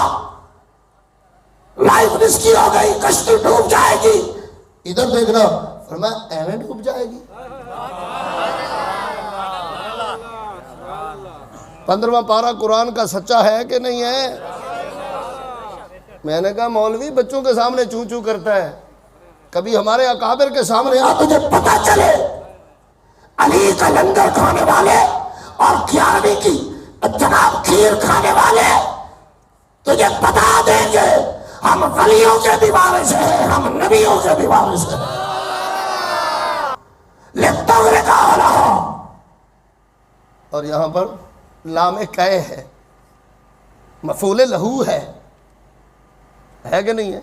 لائف رسکی ہو گئی، کشتی ڈوب جائے گی۔ ادھر دیکھنا، فرمایا ایویں ڈوب جائے گی؟ 15واں پارہ قرآن کا سچا ہے کہ نہیں ہے؟ میں نے کہا مولوی بچوں کے سامنے چوں چوں کرتا ہے، کبھی ہمارے اکابر کے سامنے آ، تجھے پتہ چلے علی کا لنگر کھانے والے اور 11ویں کی جناب کھیر کھانے والے تجھے بتا دیں گے ہم ولیوں کے بھی وارث ہیں، ہم نبیوں کے بھی وارث ہیں۔ لتوڑے کا حالہ، اور یہاں پر لام کئے ہے، مفعول لہو ہے کہ نہیں ہے؟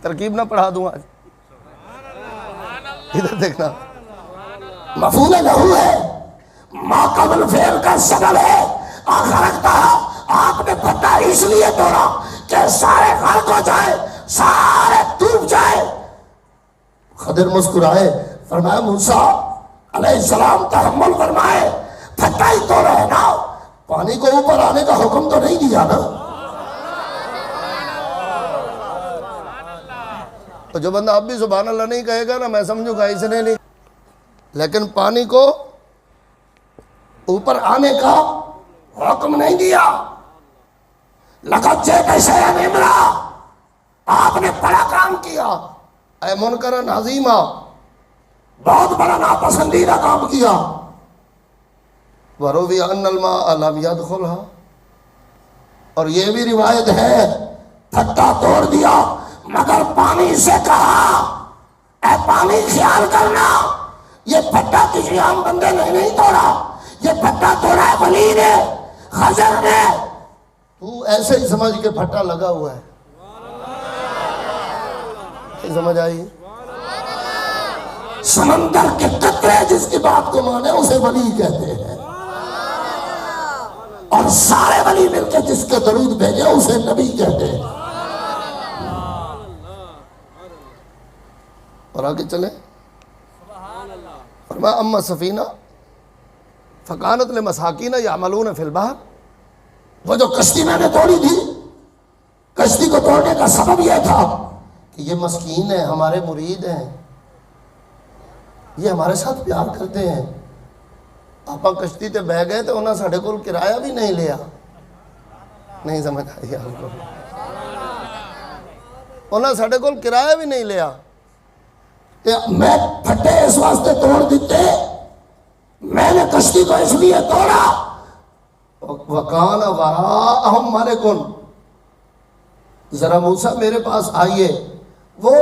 ترکیب نہ پڑھا دوں آج، ادھر دیکھنا، مفعول لہو ہے، ما قبل فعل کا سبب ہے، خرقتا آپ نے پھٹا اس لیے توڑا کہ سارے غرق ہو جائے، سارے ڈوب جائے۔ خضر مسکرائے، فرمایا موسیٰ علیہ السلام تحمل فرمائے، پھٹا ہی تو رہنا، پانی کو اوپر آنے کا حکم تو نہیں دیا نا۔ تو جو بندہ اب بھی سبحان اللہ نہیں کہے گا نا، میں سمجھوں گا اس نے نہیں، لیکن پانی کو اوپر آنے کا حکم نہیں دیا۔ لقد جئت شیئا امرا، آپ نے بڑا کام کیا، اے منکرن عظیما، بہت بڑا ناپسندیدہ کام کیا۔ وروی ان الماء لم يدخلها، اور یہ بھی روایت ہے پھٹا توڑ دیا مگر پانی سے کہا اے پانی خیال کرنا، یہ پھٹا کسی عام بندے نے نہیں توڑا، یہ پھٹا توڑا ہے ولی نے، خضر نے۔ تو ایسے ہی سمجھ کے پھٹا لگا ہوا ہے، نہیں سمجھ آئی؟ سمندر کے قطرے جس کی بات کو مانے اسے ولی کہتے ہیں، اور سارے ولی مل کے جس کے درود بھیجے اسے نبی کہتے ہیں۔ اور آگے چلیں، فرمایا اما سفینہ فکانت لمساکین یعملون فی البحر، وہ جو کشتی میں نے توڑی تھی، کشتی کو توڑنے کا سبب یہ تھا کہ یہ مسکین ہیں، ہمارے مرید ہیں، یہ ہمارے ساتھ پیار کرتے ہیں، آپ کشتی تے بہ گئے تو انہاں ساڑھے کول کرایہ بھی نہیں لیا، نہیں سمجھ آئی آپ کو، انہاں ساڑھے کول کرایہ بھی نہیں لیا، کہ میں پھٹے اس واسطے توڑ دیتے، میں نے کشتی کو اس لیے توڑا۔ وَقَانَ وَرَاءَهُمْ مَلِكٌ، ذرا موسیٰ میرے پاس آئیے، وہ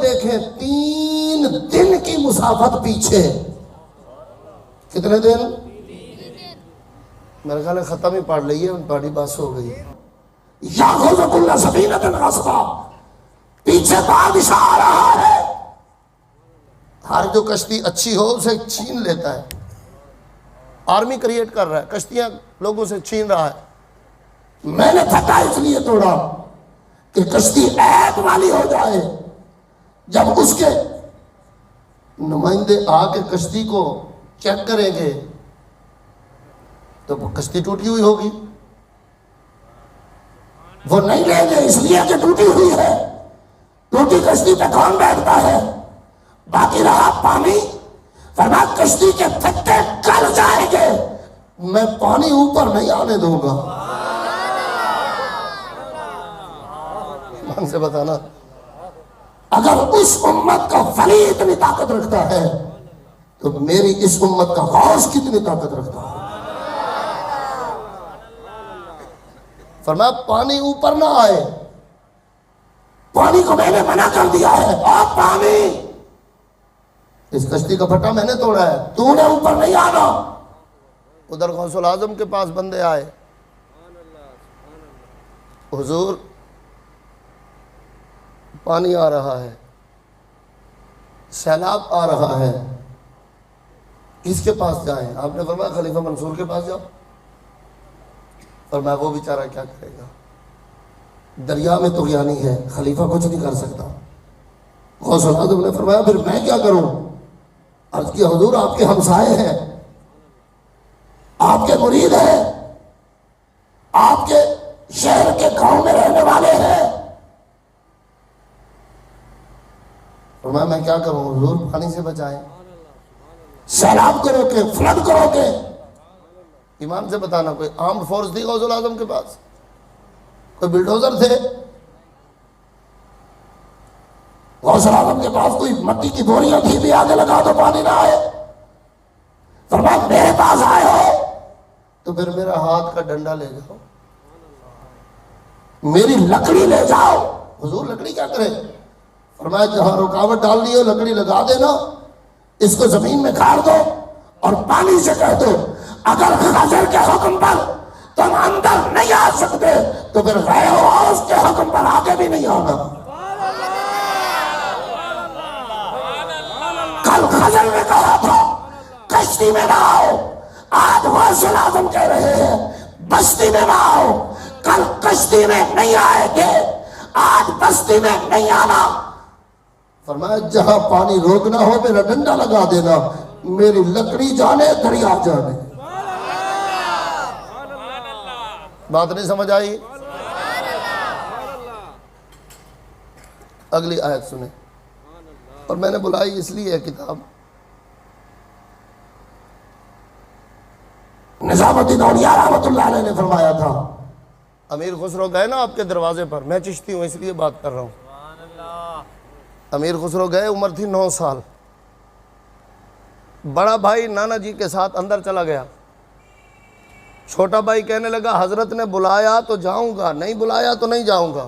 دیکھیں 3 دن کی مسافت پیچھے، کتنے دن؟ میرے خیال ہے ختم ہی پڑھ لئیے، بڑی بات ہو گئی۔ یاخذ کل سفینۃ غصبا، پیچھے بادشاہ آ رہا ہے، ہر جو کشتی اچھی ہو اسے چھین لیتا ہے، آرمی کریٹ کر رہا ہے، کشتیاں لوگوں سے چھین رہا ہے۔ میں نے پھٹا اس لیے توڑا کہ کشتی عیب والی ہو جائے، جب اس کے نمائندے آ کے کشتی کو چیک کریں گے تو کشتی ٹوٹی ہوئی ہوگی، وہ نہیں لیں گے اس لیے کہ ٹوٹی ہوئی ہے، ٹوٹی کشتی پہ کون بیٹھتا ہے؟ باقی رہا پانی، فرمایا کشتی کے پھٹے کر جائیں گے، میں پانی اوپر نہیں آنے دوں گا۔ ایمان سے بتانا، اگر اس امت کا ولی اتنی طاقت رکھتا ہے تو میری اس امت کا غوث کتنی طاقت رکھتا ہے۔ فرمایا پانی اوپر نہ آئے، پانی کو میں نے منع کر دیا ہے، اور پانی اس کشتی کا پھٹا میں نے توڑا ہے، تو نے اوپر نہیں آنا۔ ادھر غوث الاعظم کے پاس بندے آئے، حضور پانی آ رہا ہے، سیلاب آ رہا ہے، کس کے پاس جائیں؟ آپ نے فرمایا خلیفہ منصور کے پاس جاؤ۔ فرمایا وہ بیچارہ کیا کرے گا، دریا میں طغیانی ہے، خلیفہ کچھ نہیں کر سکتا۔ غوث الاعظم نے فرمایا پھر میں کیا کروں؟ عرض کی حضور آپ کے ہمسائے ہیں، آپ کے مرید ہیں، آپ کے شہر کے گاؤں میں رہنے والے ہیں۔ فرمایا میں کیا کروں حضور، پانی سے بچائیں، سیلاب کو روکے، فلڈ کو روکے۔ ایمان سے بتانا، کوئی آرمڈ فورس تھی غوث الاعظم کے پاس؟ کوئی بلڈوزر تھے؟ غوث الاعظم کے پاس کوئی مٹی کی بوریاں تھی بھی آگے لگا تو پانی نہ آئے؟ فرمایا میرے پاس آئے ہو تو پھر میرا ہاتھ کا ڈنڈا لے جاؤ، میری لکڑی لے جاؤ۔ حضور لکڑی کیا کرے؟ فرمایا جہاں رکاوٹ ڈالنی ہو لکڑی لگا دینا، اس کو زمین میں گاڑ دو اور پانی سے کہہ دو اگر خضر کے حکم پر تم اندر نہیں آ سکتے تو پھر غیر اس کے حکم پر آگے بھی نہیں آنا۔ کل خضر نے کہا تھا کشتی میں نہ آؤ، آج غوث الاعظم کہہ رہے ہیں بستی میں نہ آؤ۔ کل کشتی میں نہیں آئے تھے، آج بستی میں نہیں آنا۔ فرمایا جہاں پانی روکنا ہو میرا ڈنڈا لگا دینا، میری لکڑی جانے دریا جانے۔ بات نہیں سمجھ آئی؟ اگلی آیت سنیں، اور میں نے بلائی اس لیے ہے کتاب، نظام الدین اولیاء رحمۃ اللہ علیہ نے فرمایا تھا، امیر خسرو گئے نا آپ کے دروازے پر، میں چشتی ہوں اس لیے بات کر رہا ہوں، امیر خسرو گئے، عمر تھی 9 سال، بڑا بھائی نانا جی کے ساتھ اندر چلا گیا، چھوٹا بھائی کہنے لگا حضرت نے بلایا تو جاؤں گا، نہیں بلایا تو نہیں جاؤں گا،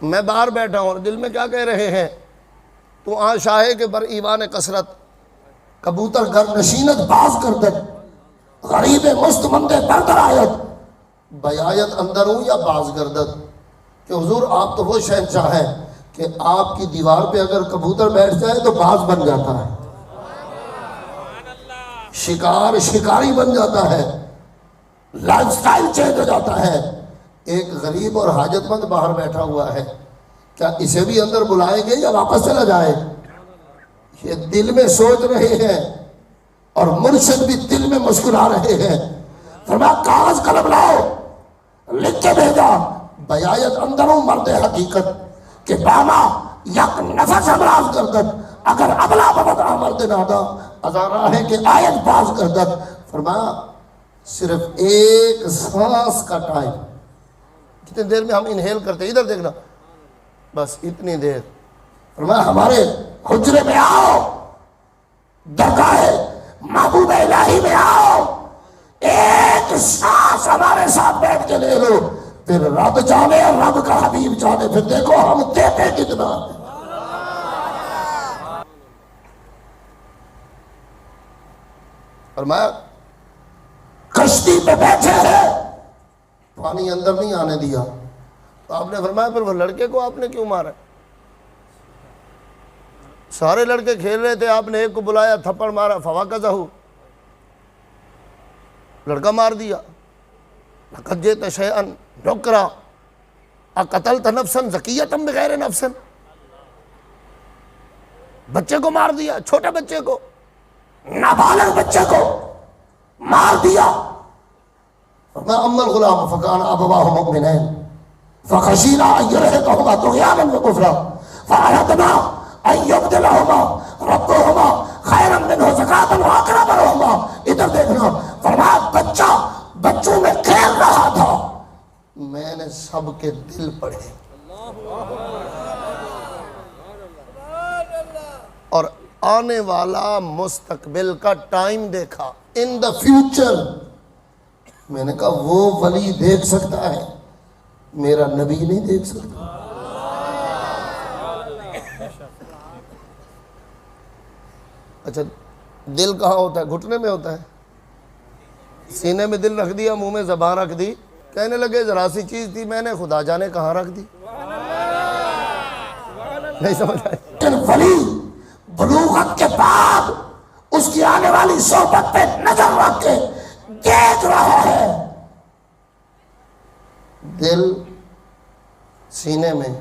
میں باہر بیٹھا ہوں اور دل میں کیا کہہ رہے ہیں، تو آن شاہے کے بر ایوان کثرت، کبوتر گر نشینت باز کردت، غریب مستمند بردر آیت، بیایت اندر ہوں یا باز گردت، کہ حضور آپ تو وہ شہنشاہ ہیں کہ آپ کی دیوار پہ اگر کبوتر بیٹھ جائے تو باز بن جاتا ہے، شکار شکاری بن جاتا ہے، لائف سٹائل چینج ہو جاتا ہے۔ ایک غریب اور حاجت مند باہر بیٹھا ہوا ہے، کیا اسے بھی اندر بلائیں گے یا واپس چلا جائے؟ یہ دل میں سوچ رہے ہیں اور مرشد بھی دل میں مسکرا رہے ہیں۔ فرمایا کاغذ قلم لاؤ، لکھ کے بھیجا، بیایت اندروں مرد حقیقت کہ باما یک نفس امراض کردت، اگر ابلا ببت آمرد نادا ازارہ ہے کہ آیت باز کردت۔ فرمایا صرف ایک سانس کا ٹائم، کتنی دیر میں ہم انہیل کرتے، ادھر دیکھنا، بس اتنی دیر، فرمایا ہمارے حجرے میں آؤ، درگاہ محبوب الہی میں آؤ، ایک سانس ہمارے ساتھ بیٹھ کے لے لو، پھر رب جانے اور رب کا حبیب جانے، پھر دیکھو ہم دیتے کتنا۔ فرمایا کشتی پہ بیٹھے ہیں، پانی اندر نہیں آنے دیا، تو آپ نے فرمایا پھر وہ لڑکے کو آپ نے کیوں مارا؟ سارے لڑکے کھیل رہے تھے، آپ نے ایک کو بلایا، تھپڑ مارا، فواکزہ، لڑکا مار دیا۔ لقد جئت شیئا نکرا اقتلت نفسا زکیۃ بغیر نفس، بچے کو مار دیا، چھوٹے بچے کو، نابالغ بچے کو مار دیا۔ فرمایا اما الغلام فکان ابواہ مؤمنین فخشینا ان یرهقهما طغیانا وکفرا فاردنا ان یبدلهما ربهما خیرا منه زکاة واقرب رحما۔ ادھر دیکھنا، فرمایا بچہ بچوں میں کھیل رہا تھا، میں نے سب کے دل پڑھے اور آنے والا مستقبل کا ٹائم دیکھا، ان دا فیوچر۔ میں نے کہا وہ ولی دیکھ سکتا ہے، میرا نبی نہیں دیکھ سکتا۔ اچھا دل کہاں ہوتا ہے؟ گھٹنے میں ہوتا ہے، سینے میں دل رکھ دیا، منہ میں زبان رکھ دی، کہنے لگے ذرا سی چیز تھی، میں نے خدا جانے کہاں رکھ دی، نہیں سمجھ آئی؟ لیکن ولی بلوغت کے بعد اس کی آنے والی صحبت پہ نظر رکھ کے دیکھ رہا ہے۔ دل سینے میں،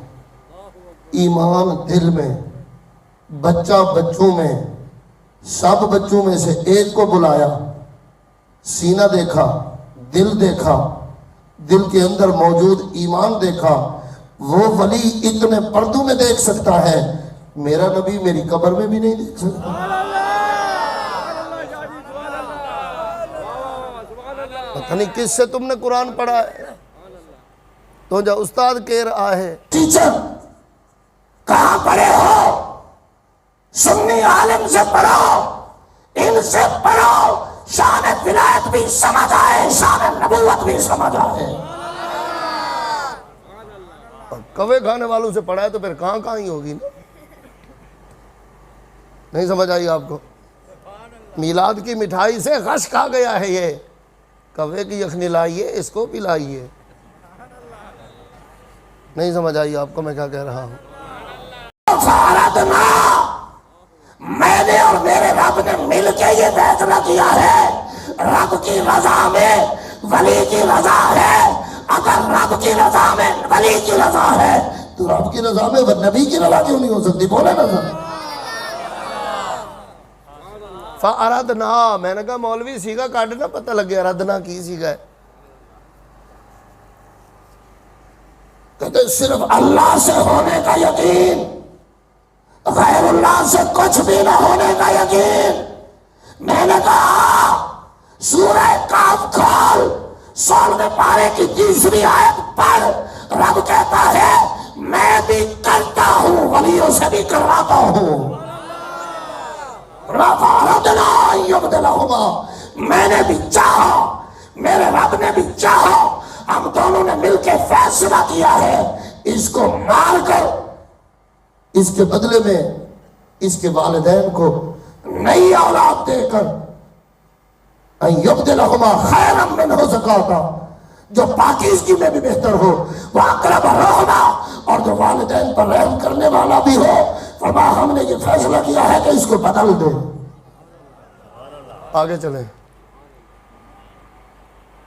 ایمان دل میں، بچہ بچوں میں، سب بچوں میں سے ایک کو بلایا، سینہ دیکھا، دل دیکھا، دل کے اندر موجود ایمان دیکھا۔ وہ ولی اتنے پردوں میں دیکھ سکتا ہے، میرا نبی میری قبر میں بھی نہیں دیکھ سکتا۔ پتہ نہیں کس سے تم نے قرآن پڑھا ہے، تو جا استاد کہہ رہا ہے، ٹیچر کہاں پڑھے ہو؟ سنی عالم سے پڑھو، ان سے پڑھو، شان ولایت بھی سمجھ آئے، شان نبوت بھی سمجھ آئے۔ اور کوے کھانے والوں سے پڑھا ہے تو پھر کہاں کہاں ہی ہوگی نا؟ نہیں سمجھ آئی آپ کو؟ میلاد کی مٹھائی سے غش کھا گیا ہے یہ، کوے کی یخنی لائیے، اس کو پلائیے۔ نہیں سمجھ آئی آپ کو میں کیا کہہ رہا ہوں؟ فاردنا، میں نے اور میرے رب نے مل کے یہ فیصلہ کیا ہے، رب کی رضا میں ولی کی رضا ہے۔ اگر رب کی رضا میں ولی کی رضا ہے تو رب کی رضا میں نبی کی رضا کیوں نہیں ہو سکتی؟ بولے نا سر. فَأَرَدْنَا، میں نے کہا مولوی سیگا کاٹنا پتہ لگ گیا ردنا کی سیگا ہے. کہتے صرف اللہ سے ہونے کا یقین، غیر اللہ سے کچھ بھی نہ ہونے کا یقین. میں نے کہا سورہ کاف کھول، 16ویں پارے کی 3 آیت پڑھ. رب کہتا ہے میں بھی کرتا ہوں، ولیوں سے بھی کرواتا ہوں. رَفَعَرَدْنَا يُبْدِلَهُمَا، میں نے بھی چاہا، میرے رب نے بھی چاہا، ہم دونوں نے مل کے فیصلہ کیا ہے اس کو مار کر اس کے بدلے میں اس کے والدین کو نئی اولاد دے کر يُبْدِلَهُمَا خَيْرًا مِنْهُ زَكَاةً، جو پاکیزگی میں بھی بہتر ہو، وَأَقْرَبَ رَحْمًا، اور جو والدین پر رحم کرنے والا بھی ہو. فرما ہم نے یہ فیصلہ کیا ہے کہ اس کو بدل دے. آگے چلیں.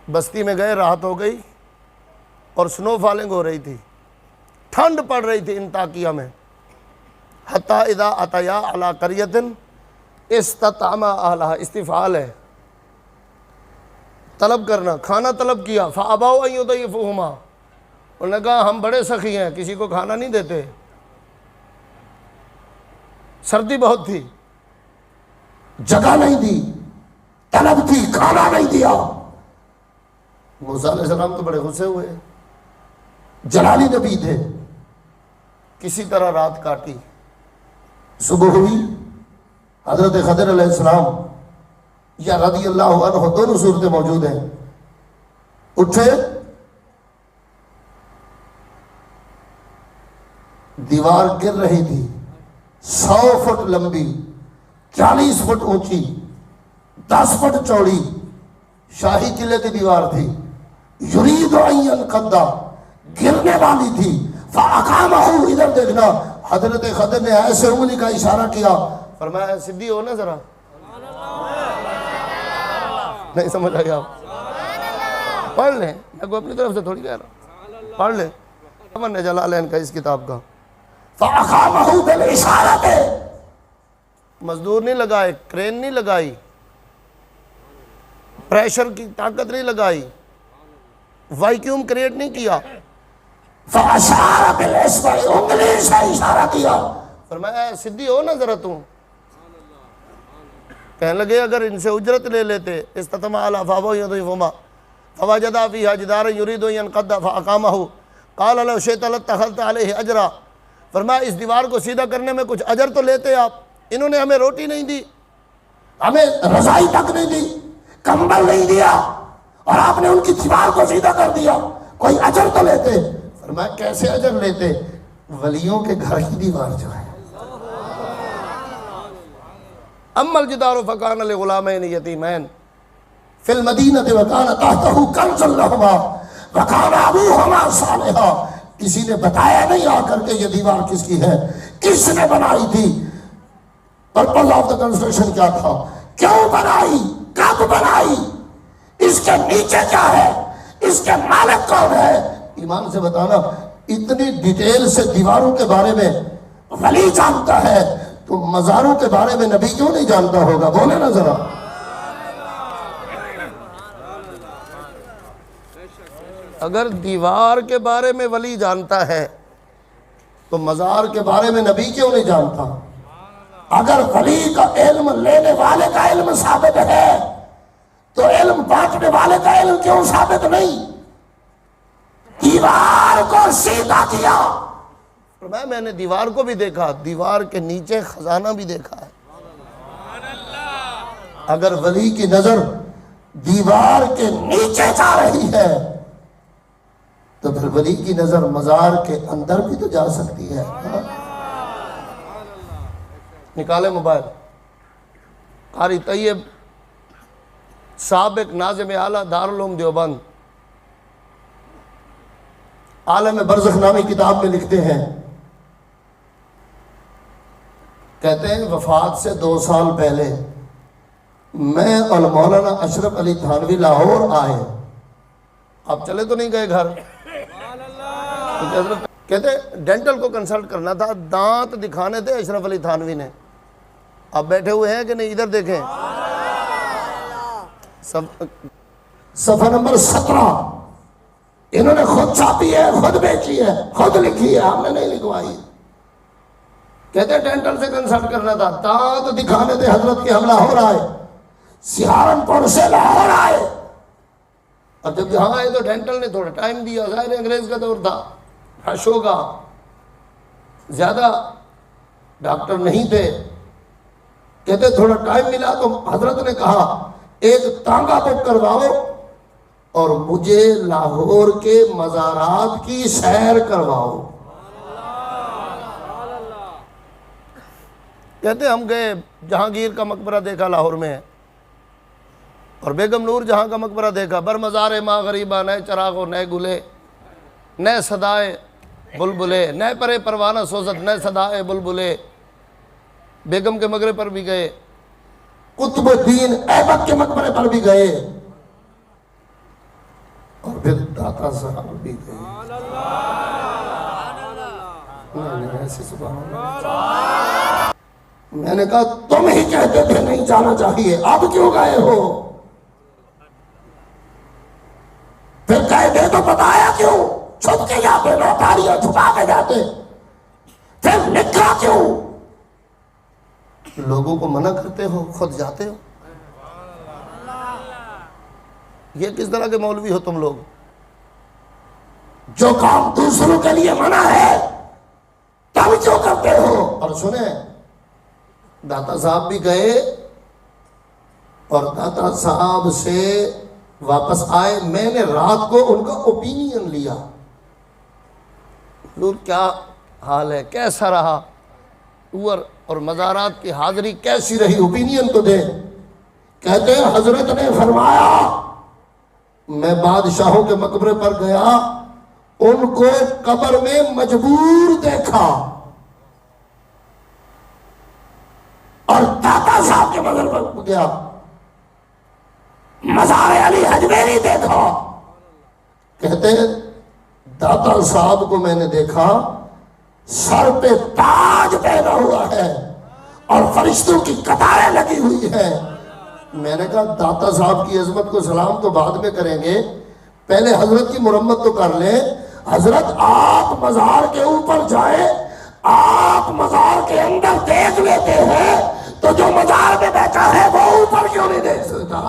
بستی میں گئے، رات ہو گئی اور سنو فالنگ ہو رہی تھی، ٹھنڈ پڑ رہی تھی انطاکیہ میں. حتی اذا اتیا علی قریۃ استطعما اہلہا، استفعال ہے، طلب کرنا، کھانا طلب کیا. فابوا ان یضیفوہما، انہوں نے کہا ہم بڑے سخی ہیں، کسی کو کھانا نہیں دیتے، سردی بہت تھی. جگہ نہیں دی، طلب کی، کھانا نہیں دیا. موسیٰ علیہ السلام تو بڑے غصے ہوئے، جلالی نبی تھے. کسی طرح رات کاٹی. صبح ہوئی، حضرت خضر علیہ السلام یا رضی اللہ عنہ، دونوں صورتیں موجود ہیں، اٹھے، دیوار گر رہی تھی، 100 فٹ لمبی، 40 فٹ اونچی، 10 فٹ چوڑی شاہی قلعے کی دیوار تھی. یرید ان ينقض، گرنے والی تھی. فاقامہ، ادھر دیکھنا، حضرت خضر نے ایسے انگلی کا اشارہ کیا، فرمایا سدھی ہو نا ذرا. نہیں سمجھ آئی آپ؟ پڑھ لیں، میں کو اپنی طرف سے تھوڑی کہہ رہا ہوں، پڑھ لیں. امن جلالین کا اس کتاب کا. فاقامہ بالاشارہ، مزدور نہیں لگائے، کرین نہیں لگائی، پریشر کی طاقت نہیں لگائی، ویکیوم کریٹ نہیں کیا. فاشار بالاصبع، انگلی سے اشارہ کیا. فرمایا سدھی ہو نا ذرا تم. کہنے لگے اگر ان سے اجرت لے لیتے. استطمع علی فابوا یضیفوہما فوجدا فیہا جدارا یرید ان ینقض فاقامہ قال لو شئت لاتخذت علیہ اجرا. فرمایا اس دیوار کو سیدھا کرنے میں کچھ اجر تو لیتے آپ. انہوں نے ہمیں روٹی نہیں دی، ہمیں رضائی تک نہیں دی، کمبل نہیں دیا، اور آپ نے ان کی دیوار کو سیدھا کر دیا، کوئی اجر تو لیتے. فرمایا کیسے اجر لیتے؟ ولیوں کے گھر کی دیوار جو ہے. اما الجدار فکان لغلامین یتیمین فی المدینہ وکان تحتہ کنز لہما وکان ابوہما صالحا. کسی نے بتایا نہیں آ کر کے یہ دیوار کس کی ہے، کس نے بنائی تھی، پرپز آف دا کنسٹرکشن کیا تھا، کیوں بنائی، کب بنائی، اس کے نیچے کیا ہے، اس کے مالک کون ہے. ایمان سے بتانا، اتنی ڈیٹیل سے دیواروں کے بارے میں ولی جانتا ہے تو مزاروں کے بارے میں نبی کیوں نہیں جانتا ہوگا؟ بولے نا ذرا. اگر دیوار کے بارے میں ولی جانتا ہے تو مزار کے بارے میں نبی کیوں نہیں جانتا؟ اگر ولی کا علم لینے والے کا علم ثابت ہے تو علم بانٹنے والے کا علم کیوں ثابت نہیں؟ دیوار کو سیدھا کیا. میں نے دیوار کو بھی دیکھا، دیوار کے نیچے خزانہ بھی دیکھا ہے. اگر ولی کی نظر دیوار کے نیچے جا رہی ہے تو پھر ولی کی نظر مزار کے اندر بھی تو جا سکتی ہے. نکالے موبائل. قاری طیب سابق ناظم اعلیٰ دارالعلوم دیوبند عالم برزخ نامی کتاب میں لکھتے ہیں، کہتے ہیں وفات سے 2 سال پہلے میں اور مولانا اشرف علی تھانوی لاہور آئے. آپ چلے تو نہیں گئے گھر؟ کہتے ڈینٹل کو کنسلٹ کرنا تھا، دانت دکھانے تھے اشرف علی تھانوی نے. اب بیٹھے ہوئے ہیں کہ نہیں؟ ادھر دیکھیں صفحہ نمبر 17. انہوں نے خود چھاپی ہے، خود بیچی ہے، خود لکھی ہے، ہم نے نہیں لکھوائی. کہتے ڈینٹل سے کنسلٹ کرنا تھا، دانت دکھانے تھے. حضرت کے حملہ ہو رہا ہے، سہارنپور سے لاہور آئے، اور جب یہاں آئے تو ڈینٹل نے تھوڑا ٹائم دیا. ظاہر انگریز کا دور تھا، رش ہوگا، زیادہ ڈاکٹر نہیں تھے. کہتے تھوڑا ٹائم ملا تو حضرت نے کہا ایک تانگا بک کرواؤ اور مجھے لاہور کے مزارات کی سیر کرواؤ. کہتے ہم گئے، جہانگیر کا مقبرہ دیکھا لاہور میں ہے، اور بیگم نور جہاں کا مقبرہ دیکھا. بر مزار ماں غریبہ، نئے چراغ و نئے گلے، نئے صدائے بلبلے، نئے پرے پروانہ سوزت، نئے صدائے بلبلے. بیگم کے مقبرے پر بھی گئے، قطب الدین ایبک کے مقبرے پر بھی گئے، اور پھر داتا صاحب بھی گئے. میں نے کہا تم ہی کہتے تھے نہیں جانا چاہیے، اب کیوں گئے ہو؟ پھر کہہ دے تو بتایا کیوں؟ چھپ کے جاتے، نوکاریاں چھپا کے جاتے، پھر لکھا کیوں؟ لوگوں کو منع کرتے ہو، خود جاتے ہو. یہ کس طرح کے مولوی ہو تم لوگ؟ جو کام دوسروں کے لیے منع ہے تب جو کرتے ہو. اور سنیں، داتا صاحب بھی گئے اور داتا صاحب سے واپس آئے. میں نے رات کو ان کا اوپینین لیا. نور کیا حال ہے، کیسا رہا ٹور اور مزارات کی حاضری کیسی رہی؟ اوپینین تو دے. کہتے ہیں حضرت نے فرمایا میں بادشاہوں کے مقبرے پر گیا، ان کو قبر میں مجبور دیکھا، اور داتا صاحب کے مقبرے پر گیا، مزار علی حجویری دیکھا. کہتے ہیں داتا صاحب کو میں نے دیکھا، سر پہ تاج پہنا ہوا ہے اور فرشتوں کی قطاریں لگی ہوئی ہیں. میں نے کہا داتا صاحب کی عظمت کو سلام تو بعد میں کریں گے، پہلے حضرت کی مرمت تو کر لیں. حضرت آپ مزار کے اوپر جائیں، آپ مزار کے اندر دیکھ لیتے ہیں تو جو مزار میں بیٹھا ہے وہ اوپر کیوں نہیں دیکھ سکتا؟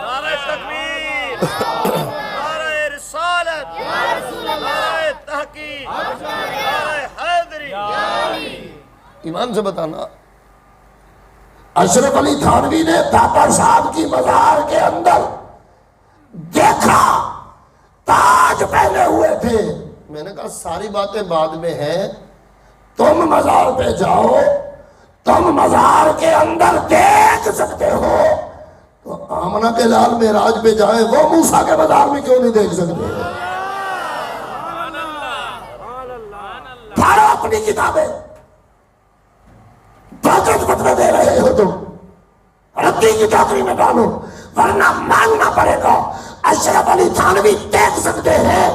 نعرہ تکبیر، نعرہ رسالت، نعرہ تحقیق، نعرہ حیدری. ایمان سے بتانا. اشرف علی تھانوی نے داتا صاحب کی مزار کے اندر دیکھا، تاج پہنے ہوئے تھے. میں نے کہا ساری باتیں بعد میں ہیں، تم مزار پہ جاؤ، تم مزار کے اندر دیکھ سکتے ہو، تو آمنہ کے لال معراج پہ جائیں، وہ موسیٰ کے مزار میں کیوں نہیں دیکھ سکتے؟ پڑھو اپنی کتابیں، باقت فتوے دے رہے ہو تم، ردی کی ٹوکری میں ڈالو، ورنہ ماننا پڑے گا. اشرف علی تھانوی دیکھ سکتے ہیں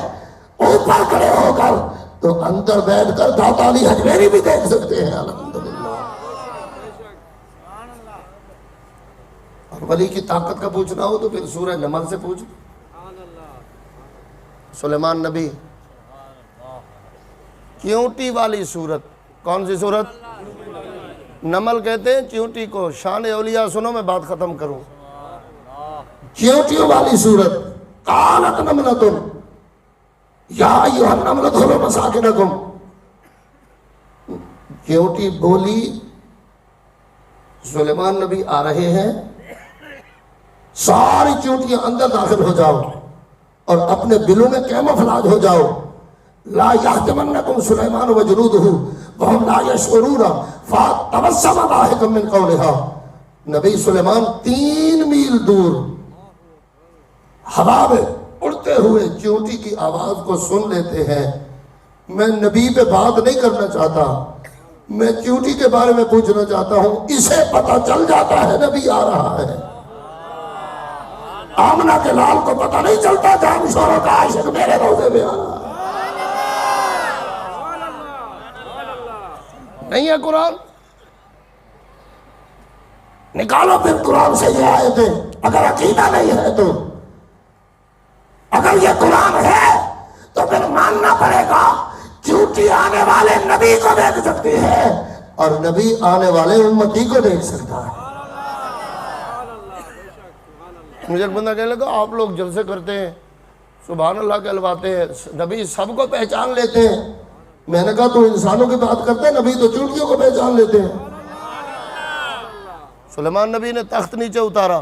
اوپر کھڑے ہو کر، تو اندر بیٹھ کر داتا علی حجویری بھی دیکھ سکتے ہیں. الحمدللہ. اور ولی کی طاقت کا پوچھنا ہو تو پھر سورہ نمل سے پوچھ. سلیمان نبی، چیونٹی والی سورت. کون سی سورت؟ نمل کہتے ہیں چیونٹی کو. شان اولیاء سنو، میں بات ختم کروں. چیونٹیوں والی سورت. قالت نملۃ یا ایھا النملۃ ادخلوا مساکنکم. چیونٹی بولی سلیمان نبی آ رہے ہیں، ساری چیونٹیاں اندر داخل ہو جاؤ اور اپنے بلوں میں کیموفلاج ہو جاؤ. لا یحطمنکم سلیمان وجنودہ وہم لا یشعرون فتبسم ضاحکا من قولها. نبی سلیمان 3 میل دور ہوا میں اڑتے ہوئے چیونٹی کی آواز کو سن لیتے ہیں. میں نبی پہ بات نہیں کرنا چاہتا، میں چیونٹی کے بارے میں پوچھنا چاہتا ہوں. اسے پتہ چل جاتا ہے نبی آ رہا ہے. آمنہ کے لال کو پتہ نہیں چلتا جان شوروں کا عاشق میرے روزے میں آنا. نہیں ہے قرآن؟ نکالو پھر قرآن سے یہ آیتیں اگر عقیدہ نہیں ہے تو. اگر یہ قرآن ہے تو پھر ماننا پڑے گا جھوٹی آنے والے نبی کو دیکھ سکتی ہے اور نبی آنے والے امتی کو دیکھ سکتا ہے. مجھے ایک بندہ کہنے لگا آپ لوگ جلسے کرتے ہیں سبحان اللہ کہلواتے ہیں نبی سب کو پہچان لیتے ہیں. میں نے کہا تو انسانوں کی بات کرتے ہیں نبی تو چونٹیوں کو پہچان لیتے ہیں. سلیمان نبی نے تخت نیچے اتارا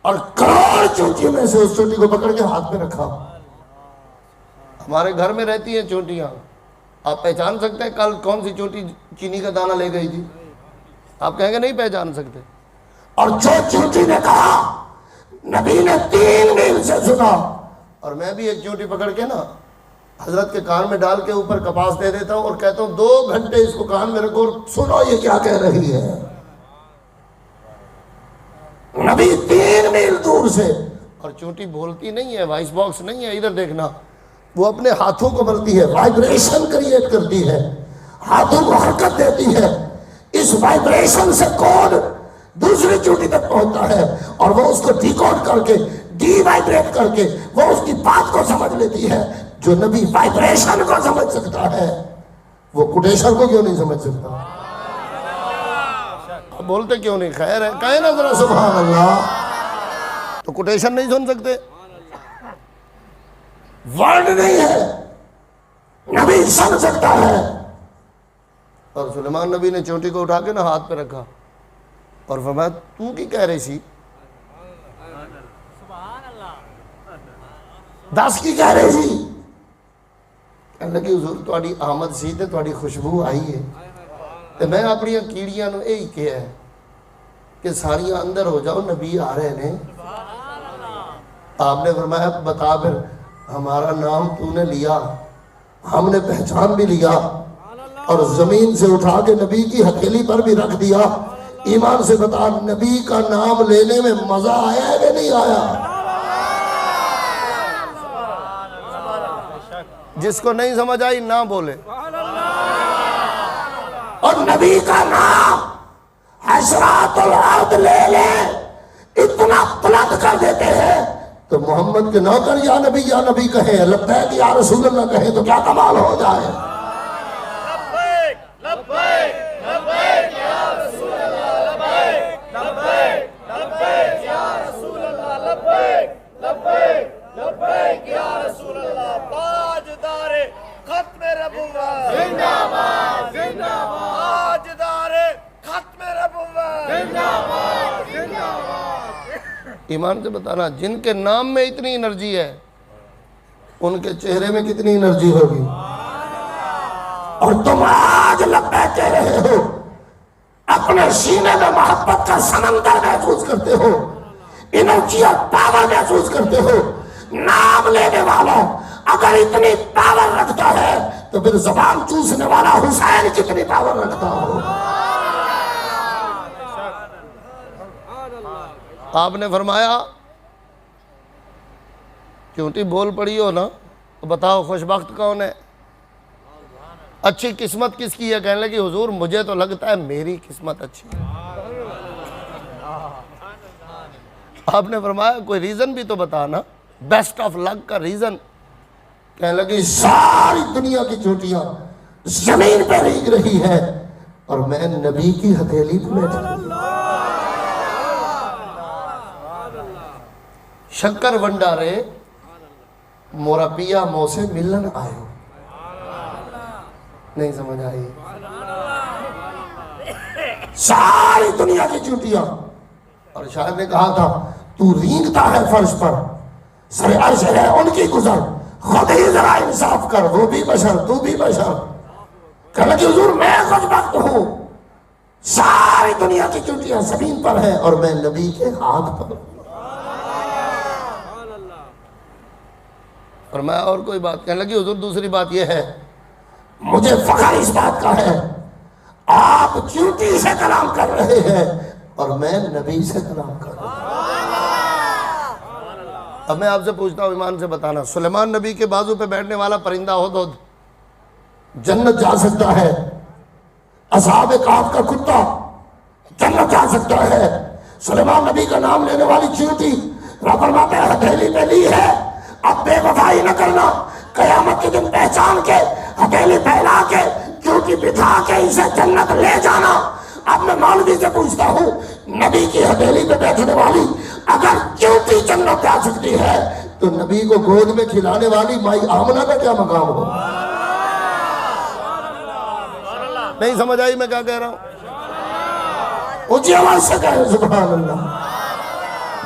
اور کروڑ چونٹیوں میں سے اس چونٹی کو پکڑ کے ہاتھ میں رکھا. ہمارے گھر میں رہتی ہیں چونٹیاں آپ پہچان سکتے ہیں کل کون سی چونٹی چینی کا دانہ لے گئی تھی؟ آپ کہیں گے نہیں پہچان سکتے. اور جو چونٹی نے کہا نبی نے 3 میل سے سنا. اور میں بھی ایک چونٹی پکڑ کے نا حضرت کے کان میں ڈال کے اوپر کپاس دے دیتا ہوں اور کہتا ہوں 2 گھنٹے اس کو کان میں رکھو اور سنو یہ کیا کہہ رہی ہے. نبی 3 میل دور سے. اور چونٹی بولتی نہیں ہے وائس باکس نہیں ہے ادھر دیکھنا وہ اپنے ہاتھوں کو کرتی ہے وائبریشن کریٹ کرتی ہے ہاتھوں کو حرکت دیتی ہے. اس وائبریشن سے کوڈ دوسری چونٹی تک پہنچتا ہے اور وہ اس کو ڈی کوڈ کر کے ڈی وائبریٹ کر کے وہ اس کی بات کو سمجھ لیتی ہے. جو نبی وائبریشن کو سمجھ سکتا ہے وہ کوٹیشن کو کیوں نہیں سمجھ سکتا؟ آپ بولتے کیوں نہیں؟ خیر ہے کہیں نا ذرا سبحان اللہ. تو کوٹیشن نہیں سن سکتے؟ ورڈ نہیں ہے نبی سن سکتا ہے. اور سلیمان نبی نے چونٹی کو اٹھا کے نا ہاتھ پہ رکھا اور فرمایا تو کی کہہ رہی سی؟ 10 کی کہہ رہی سی. کہنے لگی حضور تہاڈی آمد سی تے تہاڈی خوشبو آئی ہے تے میں اپنی کیڑیاں نو یہی کہا ہے کہ ساریاں اندر ہو جاؤ نبی آ رہے نے. آپ نے فرمایا بتا پھر ہمارا نام تو نے لیا ہم نے پہچان بھی لیا اور زمین سے اٹھا کے نبی کی ہتھیلی پر بھی رکھ دیا. ایمان سے بتا نبی کا نام لینے میں مزہ آیا ہے کہ نہیں آیا؟ جس کو نہیں سمجھ آئی نہ بولے. اور نبی کا نام حشرات الارض لے لے اتنا بلند کر دیتے ہیں تو محمد کے نوکر یا نبی کہیں لبیک یا رسول اللہ کہیں تو کیا کمال ہو جائے. لبیک لبیک لبیک یا رسول اللہ لبیک لبیک لبیک یا رسول اللہ لبیک لبیک لبیک یا رسول اللہ. تاجدار ختم نبوت زندہ باد زندہ باد. تاجدار ختم نبوت زندہ باد زندہ باد. ایمان سے بتانا جن کے نام میں اتنی انرجی ہے ان کے چہرے میں کتنی انرجی ہوگی. اور تم آج لبیک کہہ رہے ہو اپنے سینے میں محبت کا سمندر محسوس کرتے ہو انرجی اور پاور محسوس کرتے ہو. نام لینے والا اگر اتنی پاور رکھتا ہے تو پھر زبان چوسنے والا حسین کتنی پاور رکھتا ہو. آپ نے فرمایا چونٹی بول پڑی ہو نا تو بتاؤ خوش بخت کون ہے؟ اچھی قسمت کس کی ہے؟ کہنے لگی حضور مجھے تو لگتا ہے میری قسمت اچھی ہے. آپ نے فرمایا کوئی ریزن بھی تو بتا نا بیسٹ آف لک کا ریزن. کہنے لگی ساری دنیا کی چوٹیاں زمین پہ ریگ رہی ہے اور میں نبی کی ہتھیلی پہ بیٹھا ہوں. شکر ونڈارے مورا پیا مو سے ملن آئے ہو. نہیں سمجھ آئی؟ ساری دنیا کی چوٹیاں. اور شاید نے کہا تھا تو رینگتا ہے فرش پر سر عرش ہے ان کی گزر خود ہی ذرا انصاف کر وہ بھی بشر تو بھی بشر. کہنے کہ حضور میں خوش بخت ہوں ساری دنیا کی چوٹیاں زمین پر ہیں اور میں نبی کے ہاتھ پر. فرمایا اور کوئی بات؟ کہنے لگی حضور دوسری بات یہ ہے مجھے فخر اس بات کا ہے آپ چونٹی سے کلام کر رہے ہیں اور میں نبی سے کلام کر رہا ہوں. اب میں آپ سے پوچھتا ہوں ایمان سے بتانا، سلیمان نبی کے بازو پہ بیٹھنے والا پرندہ ہدہد جنت جا سکتا ہے، اصحاب کہف کا کتا جنت جا سکتا ہے، سلیمان نبی کا نام لینے والی چیونٹی رب فرماتے ہیں ہتھیلی پہ لی ہے، اب بے وفائی نہ کرنا، قیامت کے دن پہچان کے ہتھیلی پھیلا کے چیونٹی بٹھا کے اسے جنت لے جانا۔ اب میں مولوی سے پوچھتا ہوں، نبی کی ہتھیلی پہ بیٹھنے والی اگر چیونٹی جنت جا سکتی ہے تو نبی کو گود میں کھلانے والی مائی آمنہ کا کیا مقام ہو؟ نہیں سمجھ آئی میں کیا کہہ رہا ہوں؟ اونچی آواز سے کہے سبحان اللہ،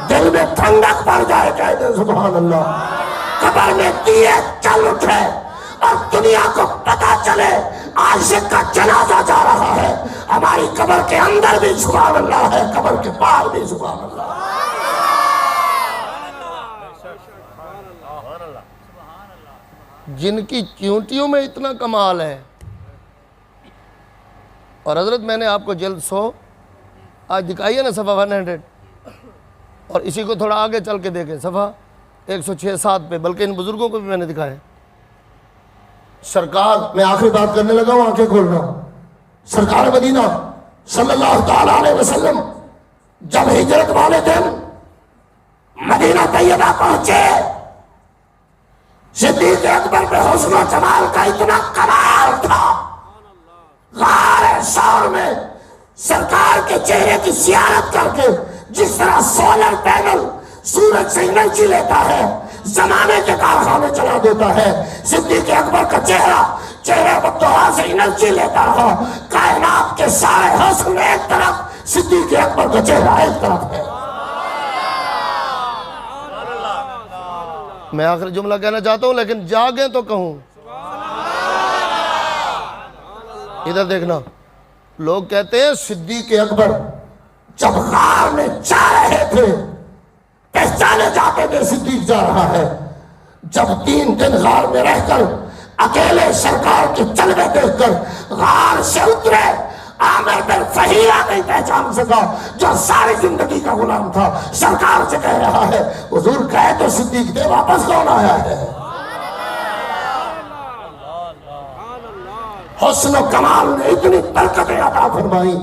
دل میں ٹھنڈک پڑ جائے کہتے سبحان اللہ، قبر میں دیے چل اٹھے اور دنیا کو پتا چلے عاشق کا جنازہ جا رہا ہے، ہماری قبر کے اندر بھی سبحان اللہ ہے، قبر کے باہر بھی سبحان اللہ۔ جن کی چیونٹیوں میں اتنا کمال ہے، اور حضرت میں نے آپ کو جلد 100 آج دکھائیے نا صفحہ 100، اور اسی کو تھوڑا آگے چل کے دیکھیں صفحہ 106-7 پہ، بلکہ ان بزرگوں کو بھی میں نے دکھایا۔ سرکار، میں آخری بات کرنے لگا ہوں، آنکھیں کھولنا، سرکار مدینہ صلی اللہ تعالیٰ علیہ وسلم جب ہجرت والے دن مدینہ طیبہ پہنچے، صدیق اکبر پہ حسن و جمال کا اتنا کمال تھا، غار ثور میں سرکار کے چہرے کی زیارت کر کے جس طرح سولر پینل سورج سے انرجی لیتا ہے، زمانے کے کارخانے چلا دیتا ہے، صدیق اکبر کا چہرہ بدعا سے انرجی لیتا رہا، کائنات کے سارے حسن ایک طرف، صدیق اکبر کا چہرہ ایک طرف ہے۔ میں آخری جملہ کہنا چاہتا ہوں لیکن جاگیں تو کہوں۔ ادھر دیکھنا، لوگ کہتے ہیں صدیق اکبر جب غار میں جا رہے تھے پہچانے جاتے تھے صدیق جا رہا ہے، جب 3 دن غار میں رہ کر اکیلے سرکار کے جلوے دیکھ کر غار سے اترے، عامر بن فہیرہ نہیں پہچان سکا جو ساری زندگی کا غلام تھا، سرکار سے کہہ رہا ہے حضور کہے تو صدیق دے، واپس کون آیا ہے؟ حسن و کمال نے اتنی برکتیں عطا فرمائی،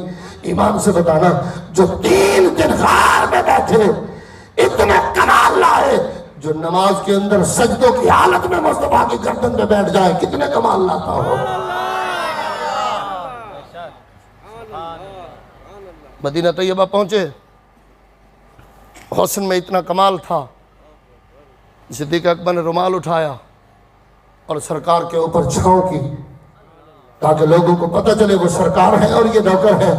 ایمان سے بتانا جو 3 دن غار میں بیٹھے اتنے کمال لائے، جو نماز کے اندر سجدوں کی حالت میں مصطفیٰ کی گردن پہ بیٹھ جائے کتنے کمال لاتا ہو۔ مدینہ طیبہ پہنچے، حسن میں اتنا کمال تھا، صدیق اکبر نے رومال اٹھایا اور سرکار کے اوپر چھاؤں کی تاکہ لوگوں کو پتہ چلے وہ سرکار ہے اور یہ نوکر ہے۔